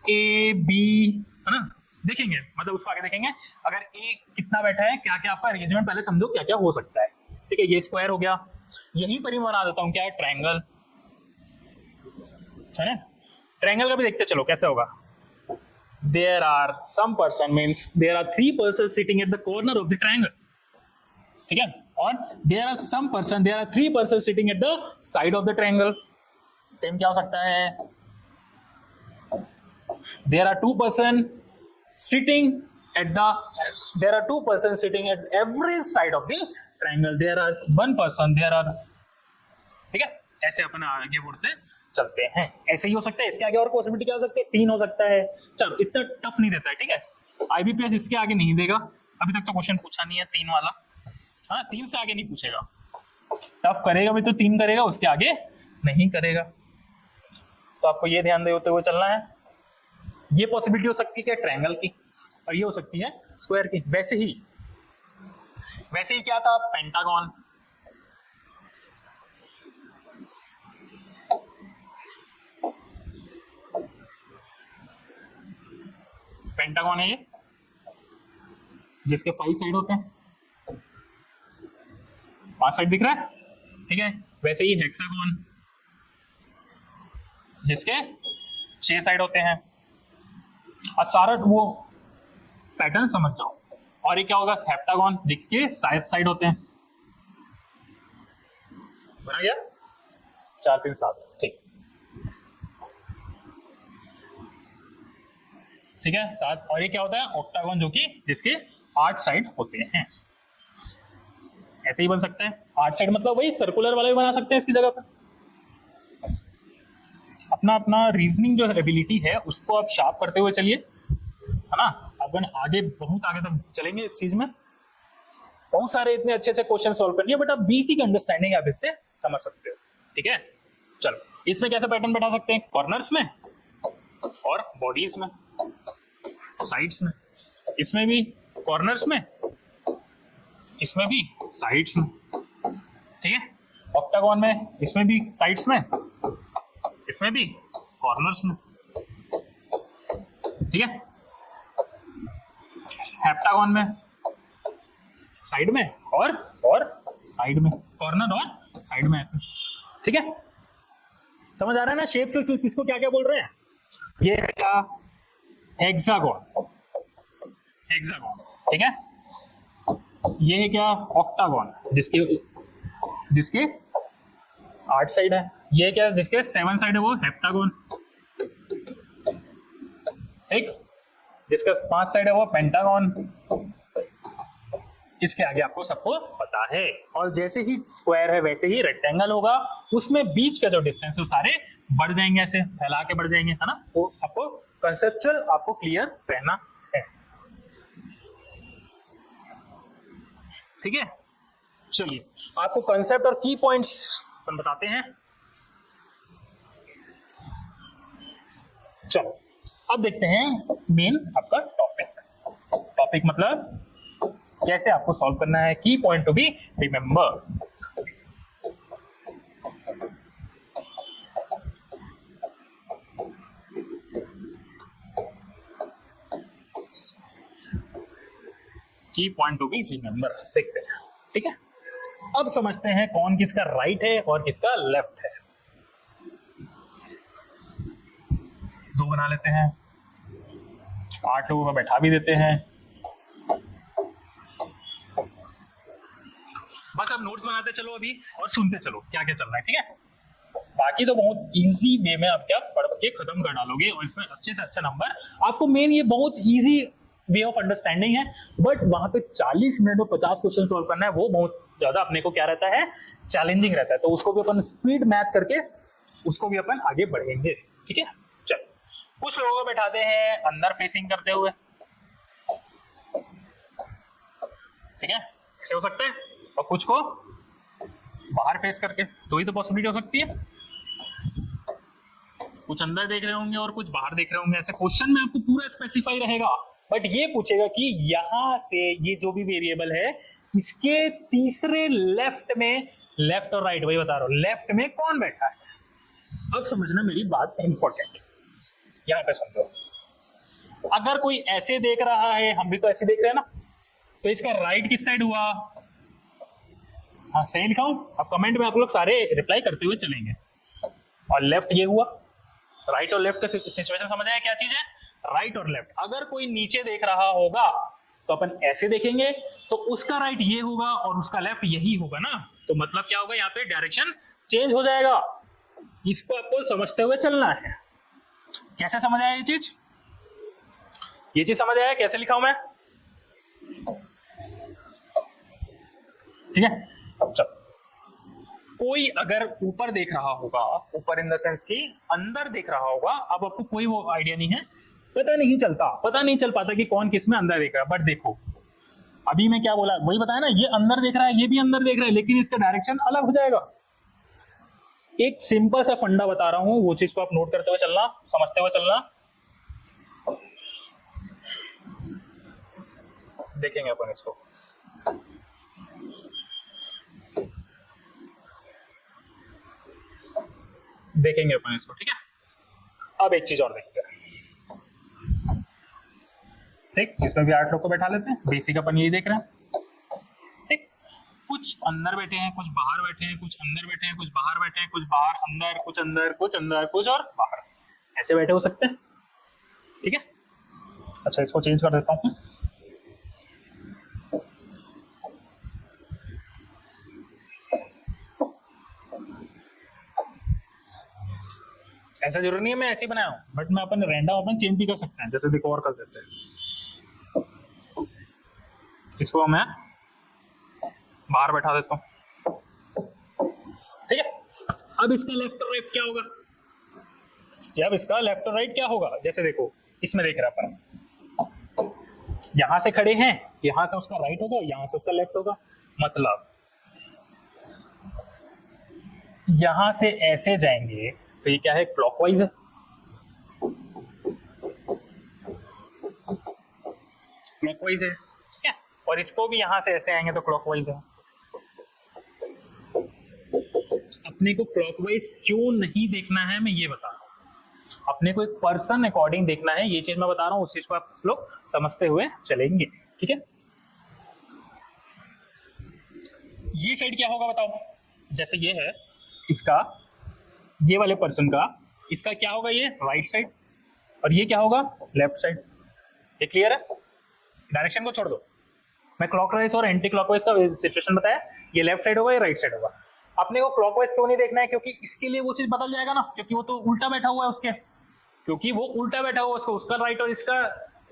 ए बी है ना, देखेंगे, मतलब उसको आगे देखेंगे. अगर ए कितना बैठा है, क्या क्या आपका अरेंजमेंट पहले समझो क्या क्या हो सकता है. ठीक है, ये स्क्वायर हो गया. यहीं पर ही मैं बना देता हूं क्या है, ट्रायंगल है ना. ट्रायंगल का भी देखते चलो कैसे होगा. There are some person means there are three persons sitting at the corner of the triangle. ठीक है, और there are three persons sitting at the side of the triangle. Same क्या हो सकता है? There are two persons sitting at every side of the triangle. There are one person. ठीक है, ऐसे अपन आगे बढ़ते चलते हैं. ऐसे ही हो सकता है. इसके आगे और पॉसिबिलिटी क्या हो सकती है? 3 हो सकता है. चलो, इतना टफ नहीं देता है. ठीक है, आईबीपीएस इसके आगे नहीं देगा. अभी तक तो क्वेश्चन पूछा नहीं है 3 वाला. हाँ, 3 से आगे नहीं पूछेगा. टफ करेगा भी तो 3 करेगा, उसके आगे नहीं करेगा. तो आपको ये ध्यान देते हुए चलना है. ये पॉसिबिलिटी हो सकती है क्या, ट्रायंगल की, और ये हो सकती है स्क्वायर की. वैसे ही क्या था, पेंटागन. पेंटागन है ये, जिसके 5 साइड होते हैं. 5 साइड दिख रहा है. ठीक है, वैसे ही हेक्सागन, जिसके 6 साइड होते हैं. और सारा वो पैटर्न समझ जाओ. और ये क्या होगा, हेप्टागन, जिसके 7 साइड होते हैं. बना गया 4 3 7. ठीक है, 7. और ये क्या होता है, ऑक्टागन, जो कि जिसके 8 साइड होते हैं. ऐसे ही बन सकता है. 8 साइड मतलब वही सर्कुलर वाला भी बना सकते हैं इसकी जगह पर. अपना रीजनिंग जो एबिलिटी है उसको आप शार्प करते हुए चलिए, है ना. अपन आगे बहुत आगे तक चलेंगे इस चीज में. बहुत सारे इतने अच्छे अच्छे क्वेश्चन सॉल्व करनी है, बट आप बेसिक अंडरस्टैंडिंग आप इससे समझ सकते हो. ठीक है, चलो, इसमें कैसे पैटर्न बैठा सकते हैं, कॉर्नर्स में और बॉडीज में, साइड्स में. इसमें भी कॉर्नर्स में, इसमें भी साइड्स में. ठीक है, ऑक्टागन में, इसमें भी साइड्स में, इसमें भी कॉर्नर्स में. ठीक है, हेप्टागन में साइड में और साइड में, कॉर्नर और साइड में, ऐसे. ठीक है, समझ आ रहा है ना. शेप से किसको क्या क्या बोल रहे हैं. ये है क्या, हेक्सागन. ठीक है, ये है क्या, ऑक्टागन, जिसके 8 साइड है. ये क्या, जिसके 7 साइड है, वो हेप्टागन. ठीक, जिसका 5 साइड है वो पेंटागन. इसके आगे आपको सबको पता है. और जैसे ही स्क्वायर है वैसे ही रेक्टेंगल होगा. उसमें बीच का जो डिस्टेंस है वो सारे बढ़ जाएंगे, ऐसे फैला के बढ़ जाएंगे, है ना. तो आपको कंसेप्चुअल आपको क्लियर रहना है. ठीक है, चलिए आपको कंसेप्ट और की पॉइंट्स हम बताते हैं. चलो, अब देखते हैं मेन आपका टॉपिक मतलब कैसे आपको सॉल्व करना है. की पॉइंट टू बी रिमेंबर. की पॉइंट टू बी रिमेंबर देखते हैं. ठीक है, अब समझते हैं कौन किसका राइट है और किसका लेफ्ट है. 2 बना लेते हैं, 8 लोगों को बैठा भी देते हैं. बस अब नोट्स बनाते चलो अभी और सुनते चलो क्या क्या चल रहा है. ठीक है, बाकी तो बहुत इजी वे में आप क्या पढ़ के खत्म कर डालोगे और इसमें अच्छे से अच्छा नंबर आपको. मेन ये बहुत इजी वे ऑफ अंडरस्टैंडिंग है, बट वहां पे 40 मिनट में 50 क्वेश्चन सॉल्व करना है, वो बहुत ज्यादा अपने को क्या रहता है, चैलेंजिंग रहता है. तो उसको भी अपन स्पीड मैथ करके उसको भी अपन आगे बढ़ेंगे, ठीक है। चल, कुछ लोगों को बैठाते हैं अंदर फेसिंग करते हुए, ठीक है, ऐसे हो सकता है, और कुछ को बाहर फेस करके, तो ही तो पॉसिबिलिटी हो सकती है। कुछ अंदर देख रहे होंगे और कुछ बाहर देख रहे होंगे, ऐसे क्वेश्चन में आपको पूरा स्पेसिफाई रहेगा। बट ये पूछेगा कि यहां से ये जो भी वेरिएबल है इसके तीसरे लेफ्ट में, लेफ्ट और राइट वही बता रहा हूं, लेफ्ट में कौन बैठा है। अब समझना मेरी बात इंपॉर्टेंट, यहां पे समझो। अगर कोई ऐसे देख रहा है, हम भी तो ऐसे देख रहे हैं ना, तो इसका राइट किस साइड हुआ? हाँ सही लिखा हूं? अब कमेंट में आप लोग सारे रिप्लाई करते हुए चलेंगे। और लेफ्ट ये हुआ, राइट और लेफ्ट का सिचुएशन समझ आया क्या चीज है? राइट और लेफ्ट। अगर कोई नीचे देख रहा होगा तो अपन ऐसे देखेंगे, तो उसका राइट ये होगा और उसका लेफ्ट यही होगा ना, तो मतलब क्या होगा, यहाँ पे डायरेक्शन चेंज हो जाएगा। इसको आपको समझते हुए चलना है। कैसे समझ आया ये चीज? ये चीज समझ आया कैसे लिखा हूं मैं? ठीक है, चलो। कोई अगर ऊपर देख रहा होगा, ऊपर इन द सेंस की अंदर देख रहा होगा, अब आपको कोई वो आइडिया नहीं है, पता नहीं चल पाता कि कौन किस में अंदर देख रहा है। बट देखो अभी मैं क्या बोला, वही बताया ना, ये अंदर देख रहा है, ये भी अंदर देख रहा है, लेकिन इसका डायरेक्शन अलग हो जाएगा। एक सिंपल सा फंडा बता रहा हूं, वो चीज को आप नोट करते हुए चलना, समझते हुए चलना। देखेंगे अपन इसको। देखेंगे अपन इसको, ठीक है। अब एक चीज और देखते हैं, ठीक, इसमें भी 8 लोग को बैठा लेते हैं, बेसिक अपन यही देख रहे हैं, ठीक। कुछ अंदर बैठे हैं, कुछ बाहर बैठे हैं, कुछ अंदर बैठे हैं, कुछ बाहर बैठे हैं, कुछ बाहर अंदर, कुछ अंदर, कुछ अंदर, कुछ और बाहर, ऐसे बैठे हो सकते हैं, ठीक है। अच्छा, इसको चेंज कर देता हूँ। ऐसा जरूरी नहीं है मैं ऐसे ही बनाया हूं, बट मैं अपन रैंडम अपन चेंज भी कर सकते हैं। जैसे देखो और कर देते हैं, इसको मैं बाहर बैठा देता हूं, ठीक है। अब इसका लेफ्ट और राइट क्या होगा? अब इसका लेफ्ट और राइट क्या होगा? जैसे देखो इसमें देख रहा अपन, यहां से खड़े हैं, यहां से उसका राइट होगा, यहां से उसका लेफ्ट होगा। मतलब यहां से ऐसे जाएंगे तो ये क्या है? क्लॉकवाइज है, क्लॉकवाइज है, ठीक है। और इसको भी यहां से ऐसे आएंगे तो क्लॉकवाइज है। अपने को क्लॉकवाइज क्यों नहीं देखना है मैं ये बता रहा हूं, अपने को एक पर्सन अकॉर्डिंग देखना है, ये चीज मैं बता रहा हूं, उस चीज को आप लोग समझते हुए चलेंगे, ठीक है। ये साइड क्या होगा बताओ? जैसे ये है इसका, ये वाले पर्सन का, इसका क्या होगा? ये राइट साइड, और ये क्या होगा? Left side. ये क्लियर है? डायरेक्शन को छोड़ दो, मैं क्लॉकवाइज और एंटी क्लॉकवाइज का सिचुएशन बताया, ये लेफ्ट साइड होगा, ये राइट साइड होगा। अपने को क्लॉकवाइज क्यों नहीं देखना है? क्योंकि इसके लिए वो चीज बदल जाएगा ना, क्योंकि वो तो उल्टा बैठा हुआ है उसके, क्योंकि वो उल्टा बैठा हुआ है उसको, उसका राइट और इसका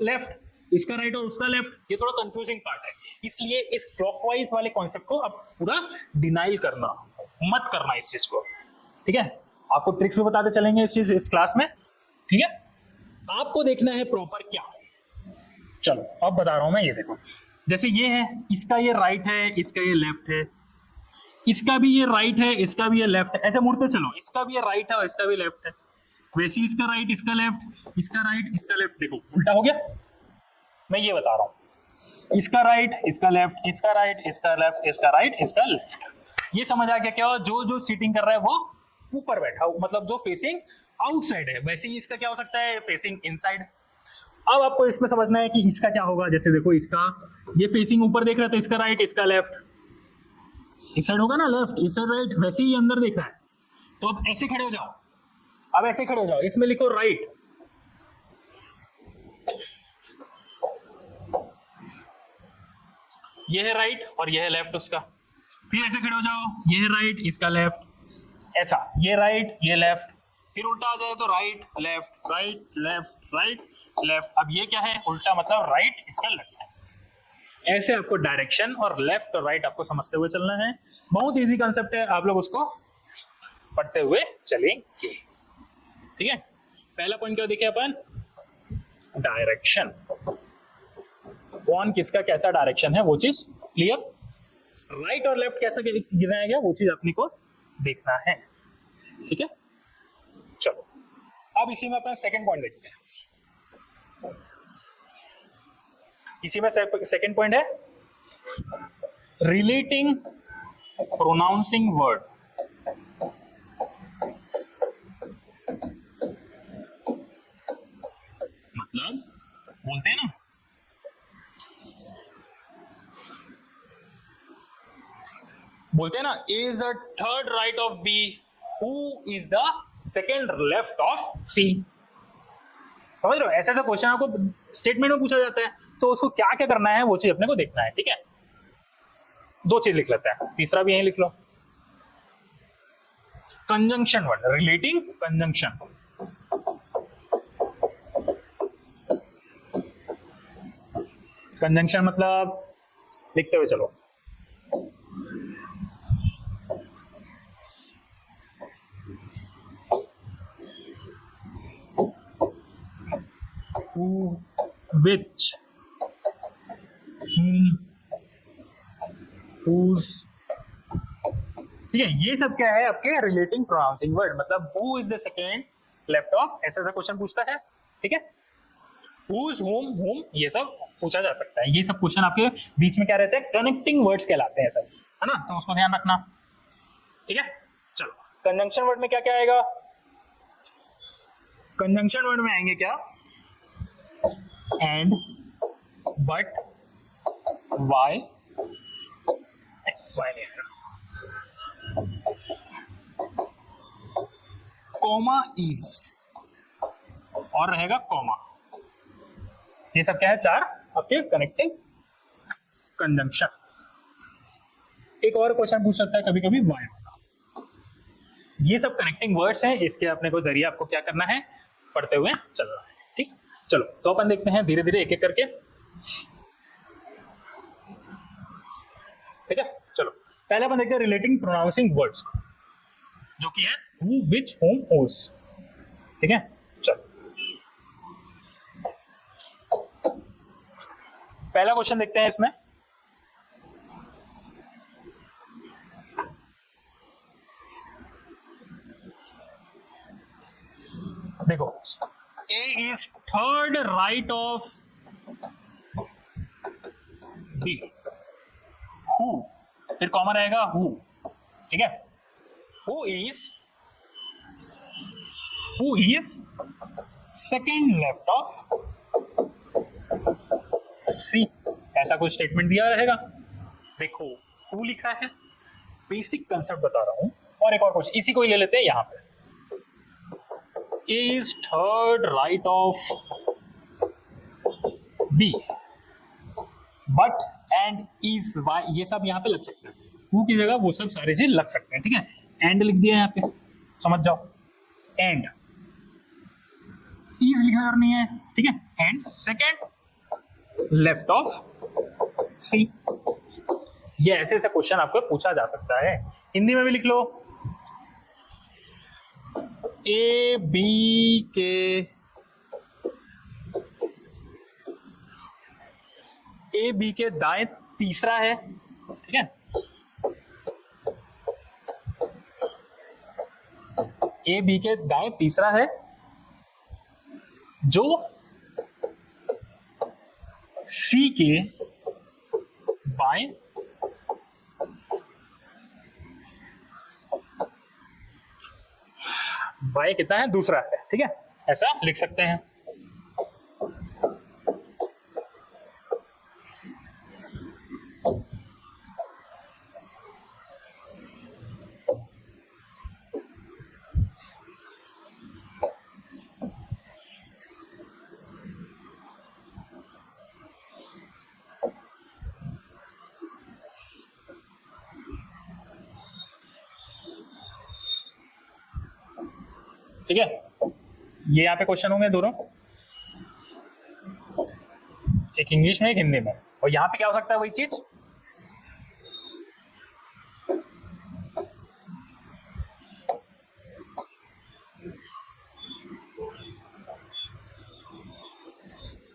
लेफ्ट, इसका राइट और उसका लेफ्ट, ये थोड़ा कंफ्यूजिंग पार्ट है। इसलिए इस क्लॉकवाइज वाले कॉन्सेप्ट को अब पूरा डिनाइल करना मत करना इस चीज को, ठीक है। आपको ट्रिक्स भी बताते चलेंगे इस चीज इस क्लास में, ठीक है। आपको देखना है प्रॉपर क्या। चलो अब बता रहा हूं मैं, ये देखो जैसे ये है, इसका ये राइट है, इसका ये लेफ्ट है, इसका भी ये राइट है, इसका भी ये लेफ्ट है, ऐसे मुड़ते चलो, इसका भी ये राइट है और इसका भी लेफ्ट है, वैसे इसका राइट, इसका लेफ्ट, इसका राइट, इसका लेफ्ट, देखो उल्टा हो गया। मैं ये बता रहा हूं, इसका राइट, इसका लेफ्ट, इसका राइट, इसका लेफ्ट, इसका राइट, इसका लेफ्ट। ये समझ आ गया क्या? जो जो सीटिंग कर रहा है वो ऊपर बैठा, मतलब जो फेसिंग आउटसाइड है, वैसे ही इसका क्या हो सकता है? Facing inside. अब आपको इसमें समझना है कि इसका क्या होगा। जैसे देखो इसका ये फेसिंग ऊपर देख रहा है तो इसका राइट, इसका लेफ्ट, इस साइड होगा ना लेफ्ट, इस साइड राइट, वैसे ही अंदर देख रहा है। तो अब ऐसे खड़े हो जाओ, अब ऐसे खड़े हो जाओ, इसमें लिखो राइट, ये है राइट और ये है लेफ्ट उसका। फिर ऐसे खड़े हो जाओ, ये है राइट, इसका लेफ्ट, ऐसा, ये राइट, ये लेफ्ट, फिर उल्टा आ जाए तो right left, right left, right left. अब ये क्या है? उल्टा, मतलब राइट, इसका लेफ्ट। ऐसे आपको डायरेक्शन और लेफ्ट और राइट आपको समझते हुए चलना है। बहुत इजी कॉन्सेप्ट है, आप लोग उसको पढ़ते हुए चलेंगे। ठीक है, पहला पॉइंट क्या देखे अपन, डायरेक्शन, कौन किसका कैसा डायरेक्शन है वो चीज क्लियर, राइट और लेफ्ट कैसा गिराया गया वो चीज अपने को देखना है। ठीक है, चलो अब इसी में अपना सेकंड पॉइंट देखते हैं। इसी में सेकंड पॉइंट है रिलेटिंग प्रोनाउंसिंग वर्ड। मतलब बोलते हैं ना, A is the third right of B, who is the second left of C। समझ रहे हो, ऐसा ऐसा क्वेश्चन आपको स्टेटमेंट में पूछा जाता है, तो उसको क्या क्या करना है वो चीज अपने को देखना है। ठीक है, दो चीज लिख लेते हैं, तीसरा भी यही लिख लो, conjunction word, relating conjunction. Conjunction मतलब लिखते हुए चलो, who, which, whom, whose। ठीक है, ये सब क्या है आपके रिलेटिंग प्रोनाउंसिंग वर्ड, मतलब who is the second left of, ऐसा ऐसा क्वेश्चन पूछता है। ठीक है, whose, whom, ये सब पूछा जा सकता है। ये सब क्वेश्चन आपके बीच में क्या रहते हैं, कनेक्टिंग वर्ड्स कहलाते हैं सब, है ना, तो उसको ध्यान रखना। ठीक है, चलो कंजंक्शन वर्ड में क्या क्या आएगा, कंजंक्शन वर्ड में आएंगे क्या, एंड, बट, वाई, नहीं आएगा, कॉमा, इज, और रहेगा कॉमा। ये सब क्या है, चार आपके कनेक्टिंग कंजंक्शन। एक और क्वेश्चन पूछ सकता है कभी कभी वाई वाला। ये सब कनेक्टिंग वर्ड्स हैं, इसके अपने को जरिए आपको क्या करना है, पढ़ते हुए चलना है। ठीक, चलो तो अपन देखते हैं धीरे धीरे एक एक करके। ठीक है, चलो पहले अपन देखते हैं रिलेटिंग प्रोनाउंसिंग वर्ड्स, जो कि है हु, विच, होम, होस। ठीक है, चलो पहला क्वेश्चन देखते हैं इसमें, देखो, A is third right of B, who, फिर कॉमा रहेगा who। ठीक है, who is second left of C, ऐसा कुछ स्टेटमेंट दिया रहेगा। देखो who लिखा है, बेसिक कंसेप्ट बता रहा हूं, और एक और क्वेश्चन इसी को ही ले लेते हैं यहाँ पे, A is third right of B, but and is y, ये सब यहाँ पे लग सकते हैं, who की जगह वो सब सारे चीज लग सकते हैं। ठीक है, एंड लिख दिया यहाँ पे, समझ जाओ, एंड, इज लिखना करनी है। ठीक है, एंड सेकेंड लेफ्ट ऑफ सी। ये ऐसे ऐसे क्वेश्चन आपको पूछा जा सकता है। हिंदी में भी लिख लो, ए बी के दाएं तीसरा है। ठीक है, ए बी के दाएं तीसरा है, जो सी के बाएं कितना है, दूसरा है। ठीक है, ऐसा लिख सकते हैं। ठीक है, ये यहाँ पे क्वेश्चन होंगे दोनों, एक इंग्लिश में एक हिंदी में, और यहाँ पे क्या हो सकता है वही चीज,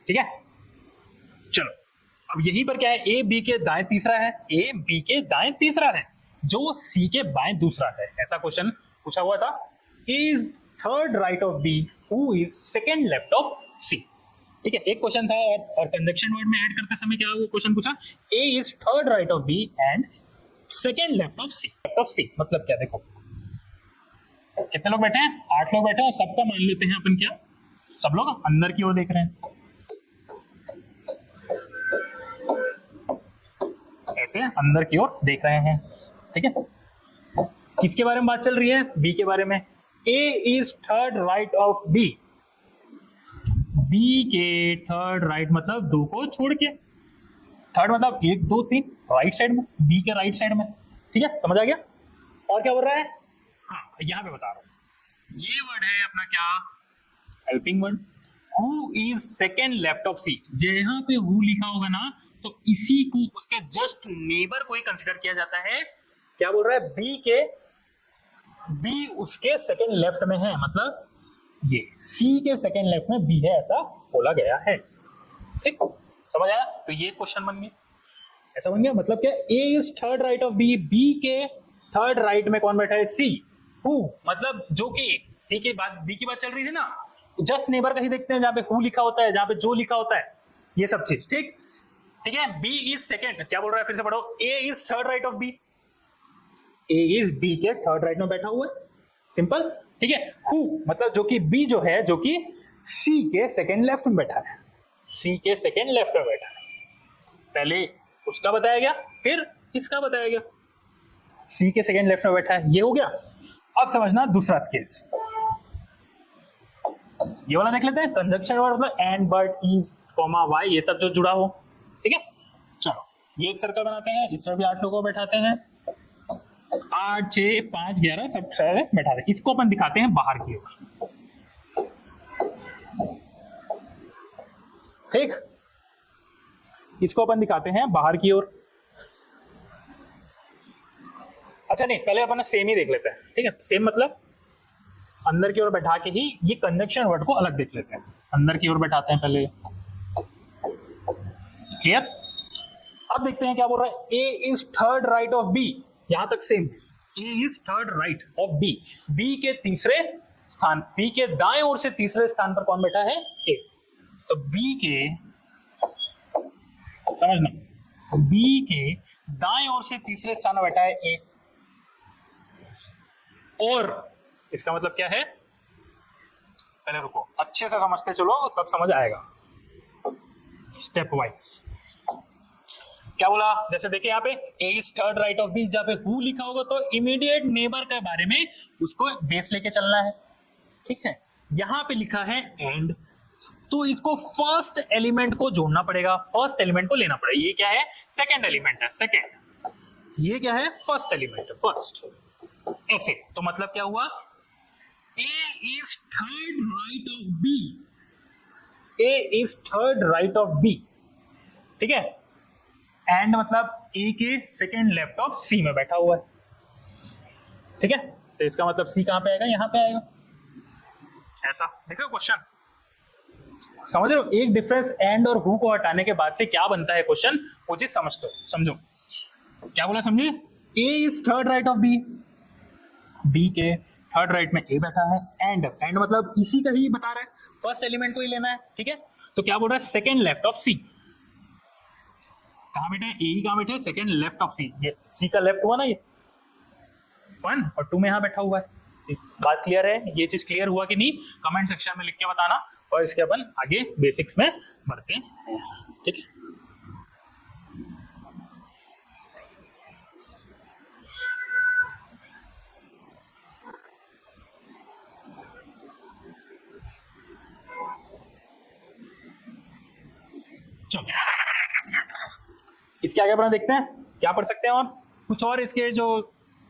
ठीक है, चलो अब यहीं पर क्या है, ए बी के दाएं तीसरा है, ए बी के दाएं तीसरा है, जो सी के बाएं दूसरा है। ऐसा क्वेश्चन पूछा हुआ था। Is third right of B, who is second left of C. ठीक है, एक क्वेश्चन था और कंजक्शन वर्ड में ऐड करते समय क्या वो क्वेश्चन पूछा, A is third right of B and second left of C. Left of C मतलब क्या, देखो कितने लोग बैठे हैं, 8 लोग बैठे हैं, और सबका मान लेते हैं अपन क्या, सब लोग अंदर की ओर देख रहे हैं, ऐसे अंदर की ओर देख रहे हैं। ठीक है, किसके बारे में बात चल रही है, बी के बारे में। A is third right of B, B के थर्ड राइट मतलब 2 को छोड़ के, थर्ड मतलब 1 2 3 राइट साइड में, बी के राइट साइड में। ठीक है, समझ आ गया। और क्या बोल रहा है, हाँ यहां पे बता रहा हूं, ये वर्ड है अपना क्या, helping word. Who is second left of C, जहां पे हु लिखा होगा ना, तो इसी को उसके जस्ट नेबर को ही कंसिडर किया जाता है। क्या बोल रहा है, बी के, बी उसके सेकेंड लेफ्ट में है, मतलब ये सी के सेकेंड लेफ्ट में बी है, ऐसा बोला गया है। ठीक, समझ आया। तो ये क्वेश्चन बन गया, ऐसा बन गया। मतलब क्या, A is third right of B, B के थर्ड राइट में कौन बैठा है, सी। हु मतलब जो कि सी की बात, बी की बात चल रही थी ना, जस्ट नेबर कहीं देखते हैं जहां पे हु लिखा होता है, जहां पे जो लिखा होता है, ये सब चीज। ठीक, ठीक है। बी इज सेकेंड, क्या बोल रहा है फिर से पढ़ो, A is third right of B, A is B के थर्ड राइट में बैठा हुआ है, सिंपल। ठीक है, हु मतलब जो कि बी जो है, जो कि सी के सेकेंड लेफ्ट में बैठा है, सी के सेकेंड लेफ्ट में बैठा है। पहले उसका बताया गया, फिर इसका बताया गया, सी के सेकेंड लेफ्ट में बैठा है, ये हो गया। अब समझना दूसरा केस, ये वाला देख लेते हैं। कंजक्शन वर्ड मतलब and, but, is, comma, why, ये सब जो जुड़ा हो। ठीक है, चलो ये एक सर्कल बनाते हैं, इसमें भी 8 लोगों को बैठाते हैं, 8 6 5 11 सब सारे बैठाते हैं। इसको अपन दिखाते हैं बाहर की ओर। ठीक, इसको अपन दिखाते हैं बाहर की ओर। अच्छा नहीं, पहले अपन सेम ही देख लेते हैं। ठीक है, सेम मतलब अंदर की ओर बैठा के ही ये कंजक्शन वर्ड को अलग देख लेते हैं। अंदर की ओर बैठाते हैं पहले, क्लियर। अब देखते हैं क्या बोल रहा है, A is third right of B, यहां तक same. A is third right of B, B के तीसरे स्थान, बी के दाएं ओर से तीसरे स्थान पर कौन बैठा है, ए। तो बी के, समझना, बी के दाएं ओर से तीसरे स्थान पर बैठा है ए, और इसका मतलब क्या है, पहले रुको अच्छे से समझते चलो, तब समझ आएगा स्टेप वाइज। क्या बोला, जैसे देखिए यहाँ पे A is third right of B, जहां पे हु लिखा होगा तो इमीडिएट नेबर के बारे में उसको बेस लेके चलना है। ठीक है, यहां पे लिखा है एंड, तो इसको फर्स्ट एलिमेंट को जोड़ना पड़ेगा, फर्स्ट एलिमेंट को लेना पड़ेगा। ये क्या है, सेकंड एलिमेंट है, सेकंड। ये क्या है, फर्स्ट एलिमेंट है, फर्स्ट। ऐसे तो मतलब क्या हुआ, A is third right of B, A is third right of B. ठीक है, एंड मतलब ए के सेकेंड लेफ्ट ऑफ सी में बैठा हुआ है। ठीक है, तो इसका मतलब सी कहां पे आएगा, यहां पे आएगा। ऐसा देखो क्वेश्चन, समझ रहे हो। एक डिफरेंस एंड और हु को हटाने के बाद से क्या बनता है क्वेश्चन, वो चीज समझते हो, समझो क्या बोला, समझे। A is third right of B, B के थर्ड राइट में ए बैठा है, एंड, एंड मतलब इसी का ही बता रहा है, फर्स्ट एलिमेंट को ही लेना है। ठीक है, तो क्या बोल रहा है, सेकेंड लेफ्ट ऑफ सी। कहां बैठे, ए ही कहां बैठे, सेकेंड लेफ्ट ऑफ सी। ये सी का लेफ्ट हुआ ना, ये 1 और 2 में यहां बैठा हुआ है। बात क्लियर है, ये चीज क्लियर हुआ कि नहीं, कमेंट सेक्शन में लिख के बताना, और इसके अपन आगे बेसिक्स में बढ़ते हैं। ठीक है, चलो इसके आगे अपन देखते हैं क्या पढ़ सकते हैं, और कुछ और इसके जो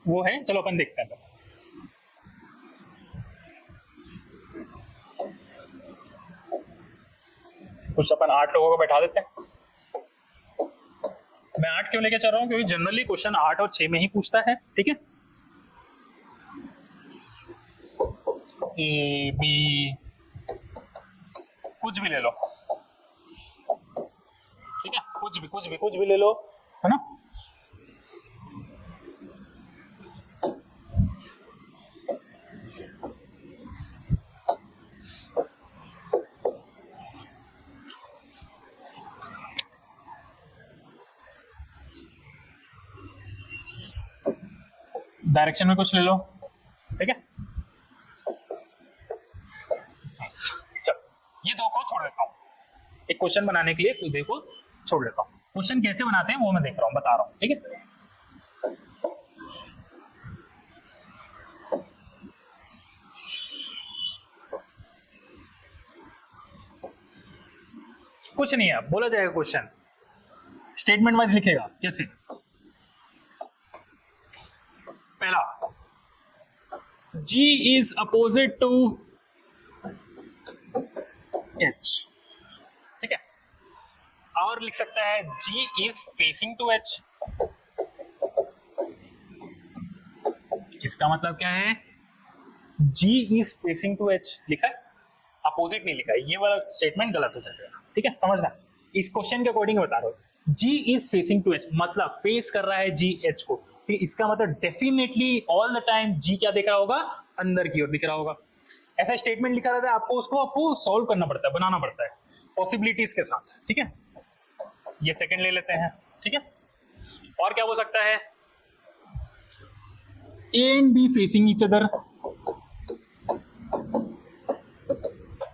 वो है, चलो अपन देखते हैं। कुछ अपन 8 लोगों को बैठा देते हैं। मैं 8 क्यों लेके चल रहा हूँ, क्योंकि जनरली क्वेश्चन 8 और 6 में ही पूछता है। ठीक है, ए बी कुछ भी ले लो, कुछ भी ले लो, है ना। डायरेक्शन में कुछ ले लो, ठीक है। चलो ये दो को छोड़ देता हूं, एक क्वेश्चन बनाने के लिए देखो छोड़ देता हूं। क्वेश्चन कैसे बनाते हैं वो मैं देख रहा हूं, बता रहा हूं, ठीक है। कुछ नहीं है, बोला जाएगा क्वेश्चन, स्टेटमेंट वाइज लिखेगा। कैसे? पहला, G is opposite to H, ठीक है। और लिख सकता है G is facing to H। इसका मतलब क्या है? G is facing to H लिखा है, अपोजिट नहीं लिखा है, ये वाला स्टेटमेंट गलत हो जाएगा, ठीक है। समझना, इस क्वेश्चन के अकॉर्डिंग बता रहा हूं। G is facing to H मतलब फेस कर रहा है G H को, इसका मतलब definitely all the time G क्या दिख रहा होगा? अंदर की ओर दिख रहा होगा। ऐसा स्टेटमेंट लिखा रहता है, आपको सॉल्व करना पड़ता है, बनाना पड़ता है पॉसिबिलिटीज के साथ, ठीक है। ये सेकंड ले लेते हैं, ठीक है। और क्या हो सकता है? A and B facing each other,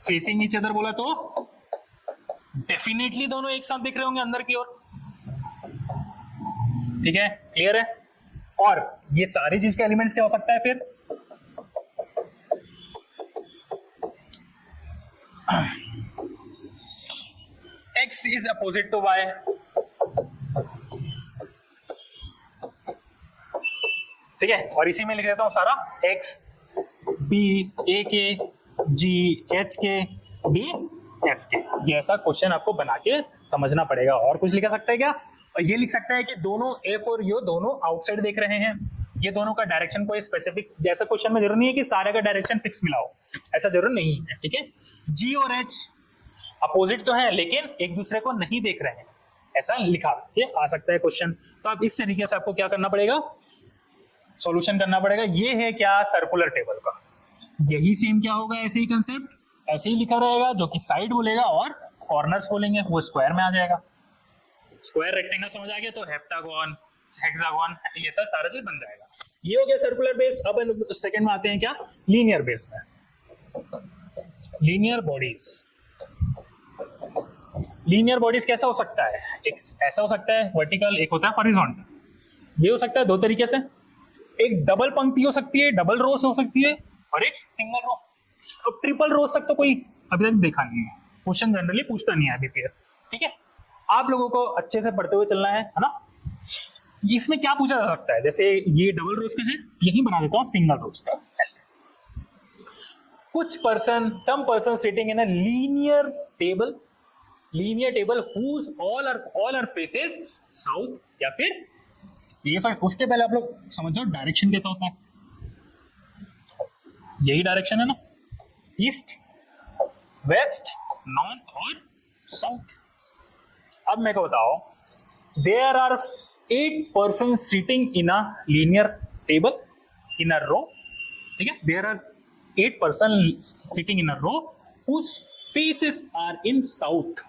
facing each other बोला तो डेफिनेटली दोनों एक साथ दिख रहे होंगे अंदर की ओर, ठीक है। क्लियर है? और ये सारी चीज के एलिमेंट्स क्या हो सकता है फिर? X is opposite to Y, ठीक है। और इसी में लिख देता हूं सारा X B A के G H के B F के। ये ऐसा क्वेश्चन आपको बना के समझना पड़ेगा। और कुछ लिखा सकता है क्या? और ये लिख सकता है कि दोनों F और U दोनों आउटसाइड देख रहे हैं, ये दोनों का डायरेक्शन कोई स्पेसिफिक, जैसा क्वेश्चन में जरूर नहीं है कि सारे का डायरेक्शन फिक्स मिला हो, ऐसा जरूर नहीं है, ठीक है। G और H अपोजिट तो है लेकिन एक दूसरे को नहीं देख रहे हैं, ऐसा लिखा के आ सकता है क्वेश्चन। तो आप इस तरीके से आपको क्या करना पड़ेगा? सॉल्यूशन करना पड़ेगा। ये है क्या? सर्कुलर टेबल का। यही सेम क्या होगा? ऐसे ही कंसेप्ट ऐसे ही लिखा रहेगा, जो कि साइड बोलेगा और कॉर्नर्स बोलेंगे, वो स्क्वायर में आ जाएगा। स्क्वायर रेक्टेंगल समझ आ गया तो हेप्टागोन, हेक्सागोन, ये सब सारा चीज बन जाएगा। ये हो गया सर्कुलर बेस। अब सेकंड में आते हैं क्या? लीनियर बेस में। लीनियर बॉडीज, लीनियर बॉडीज कैसा हो सकता है? एक ऐसा हो सकता है वर्टिकल, एक होता है हॉरिजॉन्टल। ये हो सकता है दो तरीके से, एक डबल पंक्ति हो सकती है, डबल रोज हो सकती है, और एक सिंगल रो। अब ट्रिपल रोज तक तो कोई अभी तक देखा नहीं है, क्वेश्चन जनरली पूछता नहीं है बीपीएस, ठीक है। आप लोगों को अच्छे से पढ़ते हुए चलना है ना। इसमें क्या पूछा जा सकता है? जैसे ये डबल रोज का है, यही बना देता हूं सिंगल रोज का। ऐसे कुछ person, some person sitting in a linear table, linear table whose all are faces south, या फिर ये सब। उसके पहले आप लोग समझ जाओ डायरेक्शन कैसा होता है। यही डायरेक्शन है ना, ईस्ट, वेस्ट, नॉर्थ और साउथ। अब मेरे को बताओ, there are 8 person sitting in a linear table in a row, ठीक है। There are 8 person sitting in a row whose faces are in south.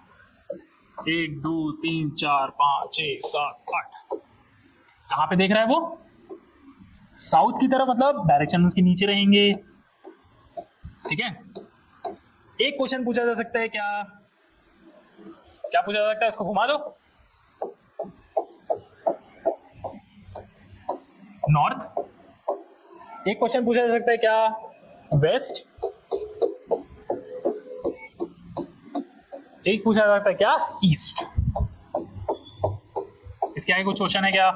1 2 3 4 5 6 7 8। कहां पे देख रहा है वो? साउथ की तरफ, मतलब डायरेक्शन उसके नीचे रहेंगे, ठीक है। एक क्वेश्चन पूछा जा सकता है, क्या क्या पूछा जा सकता है? इसको घुमा दो। नॉर्थ। एक क्वेश्चन पूछा जा सकता है, क्या वेस्ट। एक पूछा जा सकता है, क्या ईस्ट। इसके आगे कुछ क्वेश्चन है क्या?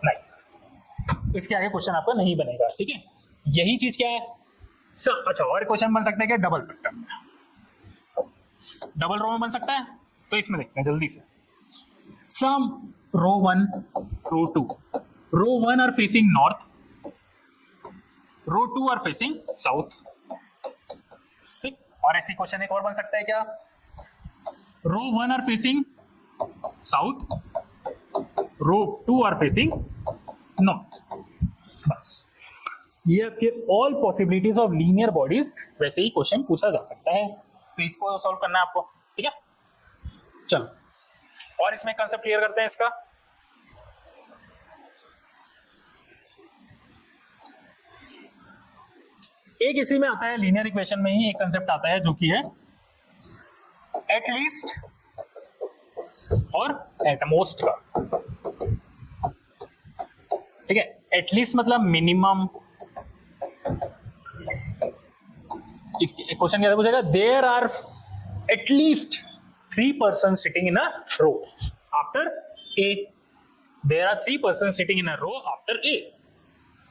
नहीं, इसके आगे क्वेश्चन आपका नहीं बनेगा, ठीक है। यही चीज क्या है? अच्छा, और क्वेश्चन बन सकता है क्या? डबल पैटर्न में, डबल रो में बन सकता है। तो इसमें देखते हैं जल्दी से। Some row 1, row 2, row 1 are facing north, row 2 are facing south, ठीक। और ऐसी क्वेश्चन एक और बन सकता है, क्या row 1 are facing south, row 2 are facing north. बस ये आपके all possibilities of linear bodies, वैसे ही क्वेश्चन पूछा जा सकता है, तो इसको सॉल्व करना है आपको, ठीक है। चलो और इसमें कंसेप्ट क्लियर करते हैं इसका। एक इसी में आता है लीनियर इक्वेशन में ही एक कंसेप्ट आता है जो कि है एटलीस्ट और एटमोस्ट का, ठीक है। एटलीस्ट मतलब मिनिमम। इस क्वेश्चन क्या पूछेगा, there are at least 3 person sitting in a row after A. There are 3 person sitting in a row after A.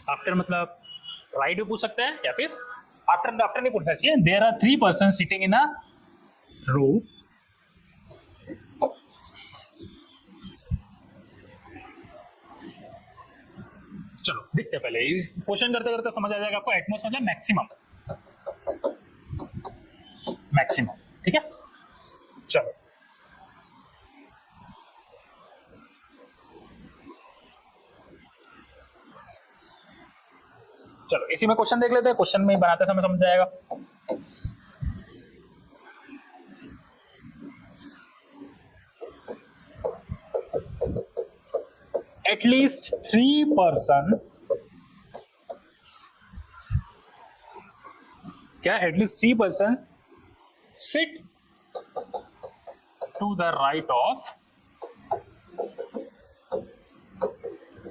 After मतलब राइट भी पूछ सकता है या फिर आफ्टर, आफ्टर नहीं पूछना चाहिए। There are 3 person sitting in a row चलो देखते हैं पहले, इस क्वेश्चन करते करते समझ आ जाएगा आपको। एटमॉस मतलब मैक्सिमम, मैक्सिमम, ठीक है। चलो चलो इसी में क्वेश्चन देख लेते हैं, क्वेश्चन में बनाते समय समझ जाएगा। एटलीस्ट 3 पर्सन, क्या at least 3 person sit to the right of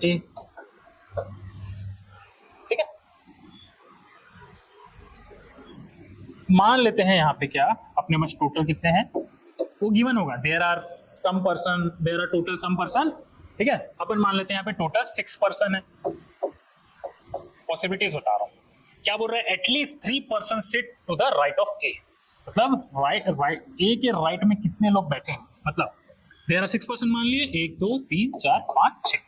A, ठीक है। मान लेते हैं यहाँ पे क्या अपने पास टोटल कितने हैं वो गिवन होगा। There are some person, there are total some person, ठीक है। अपन मान लेते हैं यहाँ पे टोटल 6 पर्सन है। पॉसिबिलिटीज बता रहा हूँ, क्या बोल रहा है, at least 3 person sit to the right of A, मतलब राइट ए के राइट में कितने लोग बैठे हैं, मतलब देयर आर 6 पर्सन मान लिए, 1 2 3 4 5 6,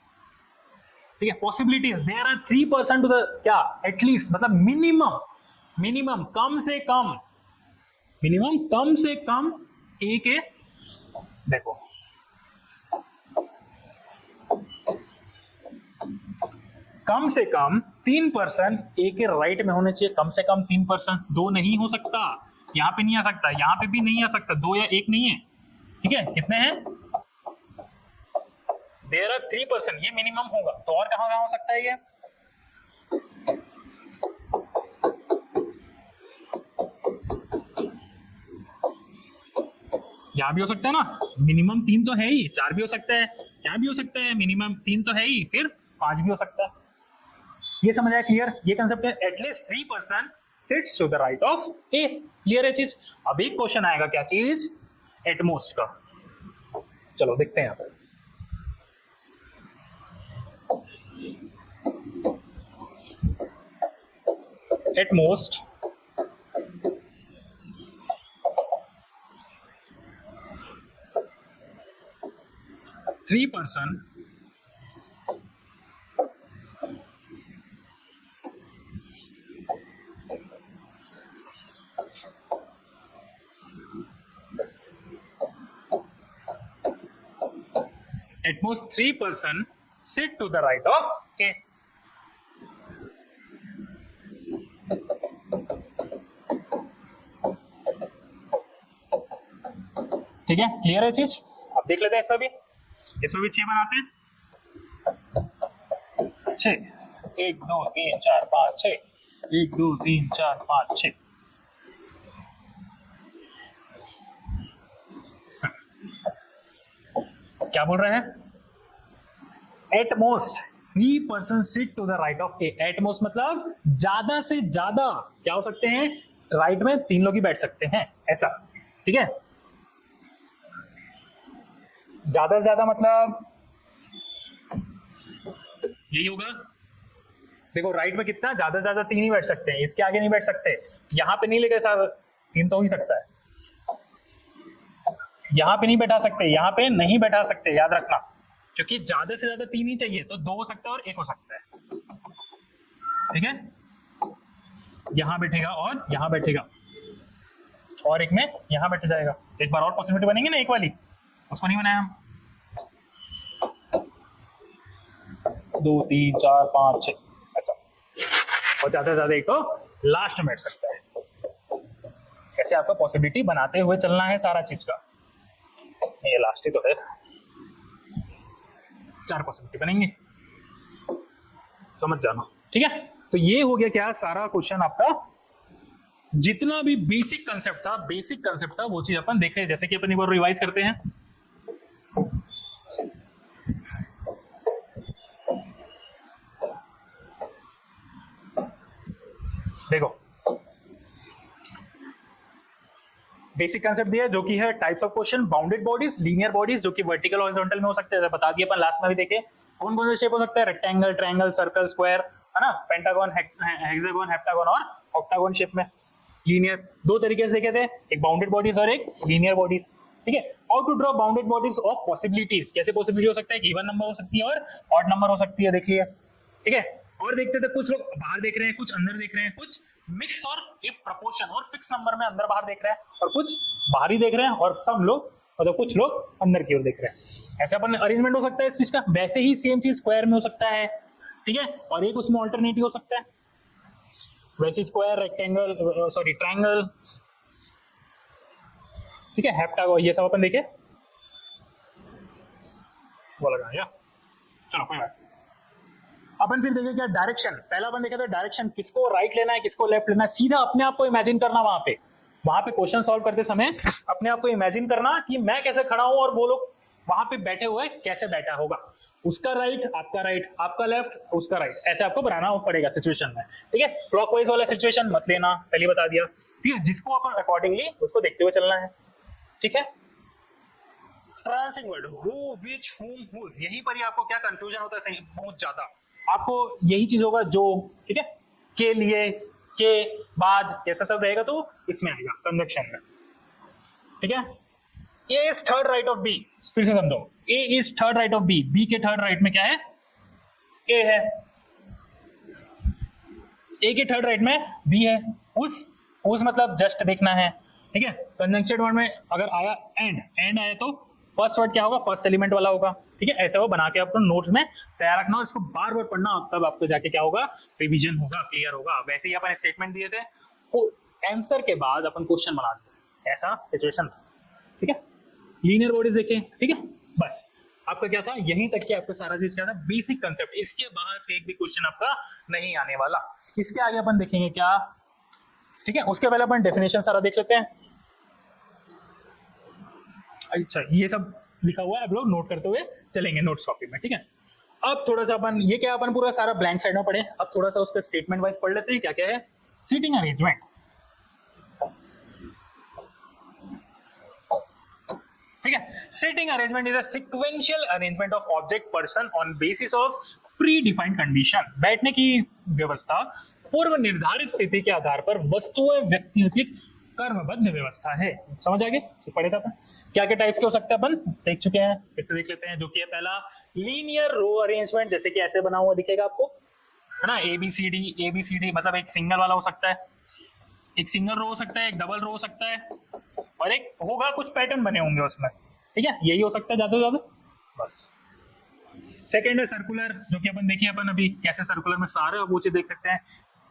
ठीक है। Possibilities, there are 3 person to the, क्या एटलीस्ट मतलब मिनिमम, मिनिमम कम से कम, मिनिमम कम से कम ए के, देखो कम से कम 3 पर्सन ए के राइट में होने चाहिए, कम से कम 3 पर्सन, 2 नहीं हो सकता, यहाँ पे नहीं आ सकता, यहाँ पे भी नहीं आ सकता, 2 या 1 नहीं है, ठीक है। कितने हैं, देयर आर 3 पर्सन, ये मिनिमम होगा। तो और कहां कहां हो सकता है ये, यहां भी हो सकता है ना, मिनिमम 3 तो है ही, 4 भी हो सकता है, यहाँ भी हो सकता है, मिनिमम 3 तो है ही, फिर 5 भी हो सकता है। ये समझ आया, क्लियर। ये कंसेप्ट है at least 3 person sits to the right of A, clear है चीज। अब एक क्वेश्चन आएगा, क्या चीज, एटमोस्ट का। चलो देखते हैं यहाँ पर, at most three person at most 3 person sit to the right of A. ठीक है, क्लियर है चीज। अब देख लेते हैं इसमें भी, 6 बनाते हैं, 6, 1 2 3 4 5 6, 1 2 3 4 5 6। क्या बोल रहे हैं, at most 3 person sit to the right of A. At most मतलब ज्यादा से ज्यादा क्या हो सकते हैं, राइट में 3 लोग ही बैठ सकते हैं, ऐसा, ठीक है। ज्यादा से ज्यादा मतलब यही होगा। देखो राइट में कितना, ज्यादा से ज्यादा 3 ही बैठ सकते हैं, इसके आगे नहीं बैठ सकते। यहाँ पे नहीं लेके 3 तो हो ही सकता है, यहाँ पे नहीं बैठा सकते, यहाँ पे नहीं बैठा सकते, याद रखना, क्योंकि ज्यादा से ज्यादा 3 ही चाहिए, तो 2 हो सकता है और 1 हो सकता है, ठीक है। यहाँ बैठेगा और यहाँ बैठेगा और एक में यहाँ बैठ जाएगा। एक बार और पॉसिबिलिटी बनेंगे ना, एक वाली, उसको नहीं बनाया हम। 2 3 4 5 6 ऐसा, और ज्यादा से ज्यादा एक तो लास्ट में बैठ सकता है। ऐसे आपको पॉसिबिलिटी बनाते हुए चलना है सारा चीज का। ये लास्ट ही तो है, 4 पॉसिबिलिटी बनेंगे, समझ जाना, ठीक है। तो ये हो गया क्या, सारा क्वेश्चन आपका जितना भी बेसिक कंसेप्ट था वो चीज अपन देखे। जैसे कि अपन एक बार रिवाइज करते हैं। देखो बेसिक कंसेप्ट दिया जो कि है types of question, bounded bodies, linear bodies जो कि वर्टिकल हॉरिजॉन्टल में हो सकते हैं, बता दिया अपन लास्ट में भी देखे। कौन कौन से शेप हो सकता है, रेक्टेंगल, ट्रायंगल, सर्कल, स्क्वायर, है ना, पेंटागन, हेक्सागन, हेप्टागन और ऑक्टागन शेप में। लीनियर 2 तरीके से देखे थे, एक बाउंडेड बॉडीज और एक लीनियर बॉडीज, ठीक है। How to draw bounded bodies of possibilities, कैसे पॉसिबिलिटी हो सकता है कि इवन नंबर हो सकती है और ऑड नंबर हो सकती है, देख लिया, ठीक है। और देखते थे कुछ लोग बाहर देख रहे हैं, कुछ अंदर देख रहे हैं, कुछ मिक्स और एक प्रपोर्शन और फिक्स नंबर में अंदर बाहर देख रहे हैं, और कुछ बाहरी देख रहे हैं, और सब लोग मतलब कुछ लोग अंदर की ओर देख रहे हैं। ऐसे अपन अरेंजमेंट हो सकता है इस चीज का। वैसे ही सेम चीज स्क्वायर में हो सकता है, ठीक है, और एक उसमें ऑल्टरनेटिव हो सकता है। वैसे स्क्वायर, रेक्टेंगल, सॉरी ट्रायंगल, ठीक है, हेप्टागन, ये सब अपन देखे, वो लगा या चलो कोई बात। अपन फिर देखें क्या डायरेक्शन, पहला अपन देखा था डायरेक्शन, किसको राइट लेना है, किसको लेफ्ट लेना है, सीधा अपने आप को इमेजिन करना। वहां पे क्वेश्चन सॉल्व करते समय अपने आप को इमेजिन करना कि मैं कैसे खड़ा हूं और वो लोग वहां पे बैठे हुए कैसे बैठा होगा, उसका राइट, आपका लेफ्ट, उसका राइट, ऐसे आपको बनाना पड़ेगा सिचुएशन में, ठीक है। क्लॉकवाइज वाला सिचुएशन मत लेना, पहले बता दिया, ठीक है। जिसको अपन अकॉर्डिंगली उसको देखते हुए चलना है, ठीक है। ट्रांसिंग वर्ड हु, विच, हुम, हुज, यहीं पर ही आपको क्या कंफ्यूजन होता है सही बहुत ज्यादा। आपको यही चीज होगा जो, ठीक है, के लिए, के बाद, ऐसा सब रहेगा तो इसमें आएगा कंजक्शन में, ठीक है। A is third right of B, फिर से समझो, A is third right of B, B के थर्ड राइट में क्या है, ए है, ए के थर्ड राइट में बी है, उस मतलब जस्ट देखना है, ठीक है। कंजंक्शन वर्ड में अगर आया एंड आया तो फर्स्ट वर्ड क्या होगा, फर्स्ट एलिमेंट वाला होगा, ठीक है। ऐसे वो बना के आपको नोट्स में तैयार रखना और इसको बार बार पढ़ना, तब आपको जाके क्या होगा, रिवीजन होगा, क्लियर होगा। वैसे ही अपन स्टेटमेंट दिए थे, आंसर के बाद अपन क्वेश्चन बनाते हैं, ऐसा सिचुएशन था, ठीक है। लीनियर बॉडीज देखें, ठीक है, बस आपका क्या था, यहीं तक कि आपका सारा चीज क्या था, बेसिक कंसेप्ट। इसके बाहर से एक भी क्वेश्चन आपका नहीं आने वाला। इसके आगे अपन देखेंगे क्या, ठीक है। उसके पहले अपन डेफिनेशन सारा देख लेते हैं। अच्छा, ये सब लिखा हुआ है, आप लोग नोट करते हुए चलेंगे नोट्स कॉपी में, ठीक है। अब थोड़ा सा अपन ये क्या, अपन पूरा सारा ब्लैंक साइड में पढ़े, अब थोड़ा सा उसका स्टेटमेंट वाइज पढ़ लेते हैं। क्या क्या है, सीटिंग अरेंजमेंट, ठीक है। Seating arrangement is a sequential arrangement of object person on basis of predefined condition. बैठने की व्यवस्था पूर्व निर्धारित स्थिति के आधार पर वस्तुएं व्यक्तियों की कर्मबद्ध व्यवस्था है। समझ आ गए, पढ़े था क्या क्या टाइप्स के हो सकते हैं अपन देख चुके हैं, फिर से देख लेते हैं। जो कि है पहला लीनियर रो अरेंजमेंट, जैसे कि ऐसे बना हुआ दिखेगा आपको, है ना, ABCD मतलब एक सिंगल वाला हो सकता है, एक सिंगल रो हो सकता है, एक डबल रो हो सकता है, और एक होगा कुछ पैटर्न बने होंगे उसमें, ठीक है। यही हो सकता है ज्यादा से ज्यादा, बस। सेकेंड है सर्कुलर, जो कि अपन देखिए अपन अभी कैसे सर्कुलर में सारे वो चीज देख सकते हैं।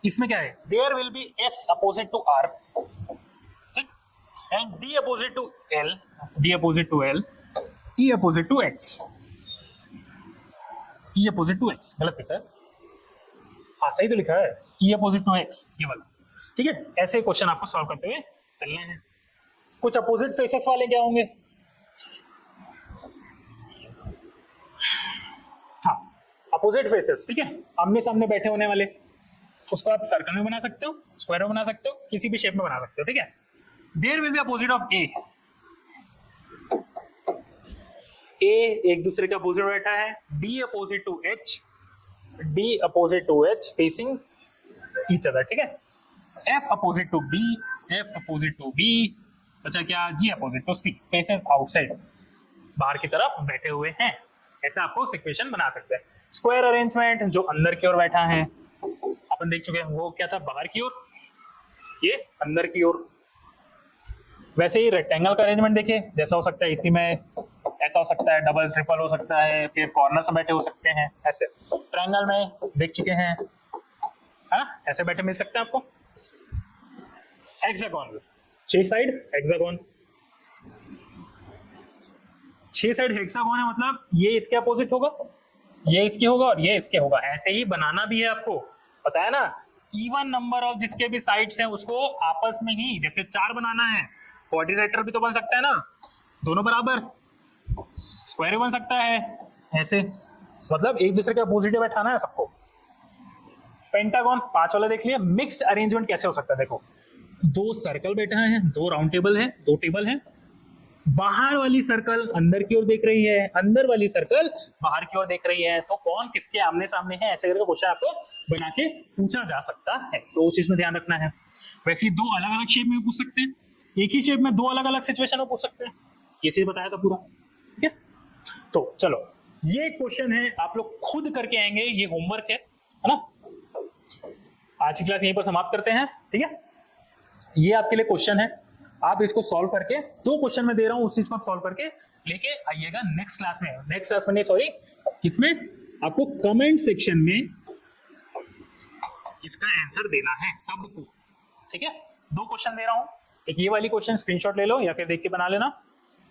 इसमें क्या है, there will be S opposite to R, ठीक, and D opposite to L, E opposite to X, E opposite to X, गलत लिखा है, हाँ सही तो लिखा है, E अपोजिट टू X, ये वाला, ठीक है। ऐसे क्वेश्चन आपको सॉल्व करते हुए चलने हैं। कुछ अपोजिट फेसेस वाले क्या होंगे, हाँ अपोजिट फेसेस, ठीक है, आमने सामने बैठे होने वाले, उसको आप सर्कल में बना सकते हो, स्क्वायर में बना सकते हो, किसी भी शेप में बना सकते हो, ठीक है। There will be opposite of A, एक दूसरे के अपोजिट बैठा है, D opposite to H facing each other, ठीक है। F अपोजिट टू B, अच्छा क्या, G opposite to C, faces outside, बाहर की तरफ बैठे हुए हैं। ऐसा आपको सिचुएशन बना सकते हैं। स्क्वायर अरेंजमेंट, जो अंदर की ओर बैठा है, अपन देख चुके हैं, वो क्या था, बाहर की ओर, ये अंदर की ओर, वैसे ही रेक्टेंगल का अरेंजमेंट देखिए, जैसा हो सकता है इसी में ऐसा हो सकता है, डबल ट्रिपल हो सकता है, फिर कॉर्नर में बैठे हो सकते हैं ऐसे। ट्रायंगल में देख चुके हैं, है ना, ऐसे बैठे मिल सकते हैं आपको। Hexagon, 6 side hexagon, 6 side hexagon है, मतलब ये इसके अपोजिट होगा, ये इसके होगा और ये इसके होगा। ऐसे ही बनाना भी है आपको, पता है ना। इवन नंबर ऑफ जिसके भी साइड्स हैं उसको आपस में ही, जैसे 4 बनाना है, क्वाड्रिलेटरल भी तो बन सकता है ना, दोनों बराबर, स्क्वायर भी बन सकता है ऐसे, मतलब एक दूसरे के अपोजिट बैठाना है सबको। पेंटागन 5 वाला देख लिया। मिक्स्ड अरेंजमेंट कैसे हो सकता है, देखो 2 सर्कल बैठा है, 2 राउंड टेबल है, 2 टेबल है, बाहर वाली सर्कल अंदर की ओर देख रही है, अंदर वाली सर्कल बाहर की ओर देख रही है, तो कौन किसके आमने सामने है, ऐसे करके क्वेश्चन आपको बना के पूछा जा सकता है, तो उस चीज में ध्यान रखना है। वैसे ही 2 अलग अलग शेप में पूछ सकते हैं, एक ही शेप में 2 अलग अलग सिचुएशन में पूछ सकते हैं, ये चीज बताया था पूरा, ठीक है। तो चलो ये क्वेश्चन है, आप लोग खुद करके आएंगे, ये होमवर्क है ना। आज की क्लास यहीं पर समाप्त करते हैं, ठीक है। ये आपके लिए क्वेश्चन है, आप इसको सॉल्व करके, 2 क्वेश्चन में दे रहा हूं, उस चीज को आप सॉल्व करके लेके आइएगा नेक्स्ट क्लास में। नेक्स्ट क्लास में नहीं, सॉरी, किसमें, आपको कमेंट सेक्शन में इसका आंसर देना है सबको, ठीक है। 2 क्वेश्चन दे रहा हूं, एक ये वाली क्वेश्चन स्क्रीनशॉट ले लो या फिर देख के बना लेना,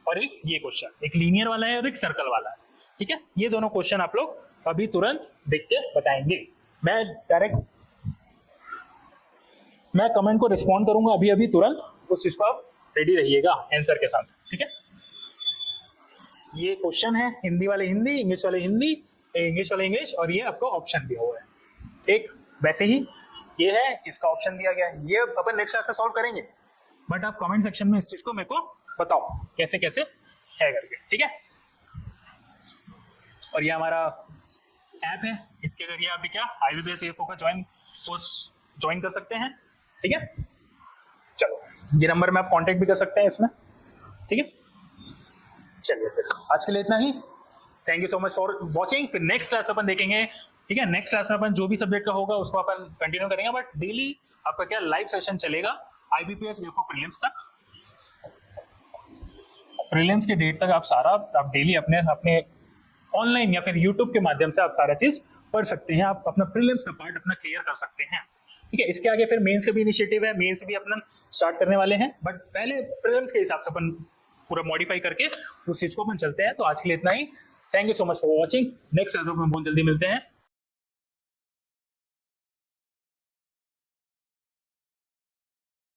और एक ये क्वेश्चन, एक लीनियर वाला है और एक सर्कल वाला है, ठीक है। ये दोनों क्वेश्चन आप लोग अभी तुरंत देख के बताएंगे। मैं कमेंट को रिस्पॉन्ड करूंगा अभी अभी तुरंत, उस चीज को आप रेडी रहिएगा आंसर के साथ, ठीक है। ये क्वेश्चन है, हिंदी वाले हिंदी, इंग्लिश वाले हिंदी, इंग्लिश वाले इंग्लिश, और ये आपको ऑप्शन दिया हुआ है एक, वैसे ही ये है, इसका ऑप्शन दिया गया है। ये अपन नेक्स्ट क्लास में सॉल्व करेंगे, बट आप कमेंट सेक्शन में इस चीज को मेरे को बताओ कैसे कैसे है करके, ठीक है। और ये हमारा ऐप है, इसके जरिए आप भी क्या IBPS AFO का कोर्स ज्वाइन कर सकते हैं, ठीक है। चलो ये नंबर में आप कांटेक्ट भी कर सकते हैं इसमें, ठीक है। चलिए फिर आज के लिए इतना ही, thank you so much for watching. फिर नेक्स्ट क्लास अपन देखेंगे, ठीक है। नेक्स्ट क्लास में अपन जो भी सब्जेक्ट का होगा उसको अपन कंटिन्यू करेंगे, बट डेली आपका क्या लाइव सेशन चलेगा IBPS AFO प्रीलिम्स तक। प्रीलिम्स के डेट तक आप डेली अपने ऑनलाइन या फिर यूट्यूब के माध्यम से आप सारा चीज पढ़ सकते हैं, आप अपना प्रीलिम्स का पार्ट अपना क्लियर कर सकते हैं, ठीक है। इसके आगे फिर मेंस का भी इनिशिएटिव है, मेंस भी अपना स्टार्ट करने वाले हैं, बट पहले प्रीलिम्स के हिसाब से अपन पूरा मॉडिफाई करके उस चीज को अपन चलते हैं। तो आज के लिए इतना ही, thank you so much for watching. Next class में बहुत जल्दी मिलते हैं।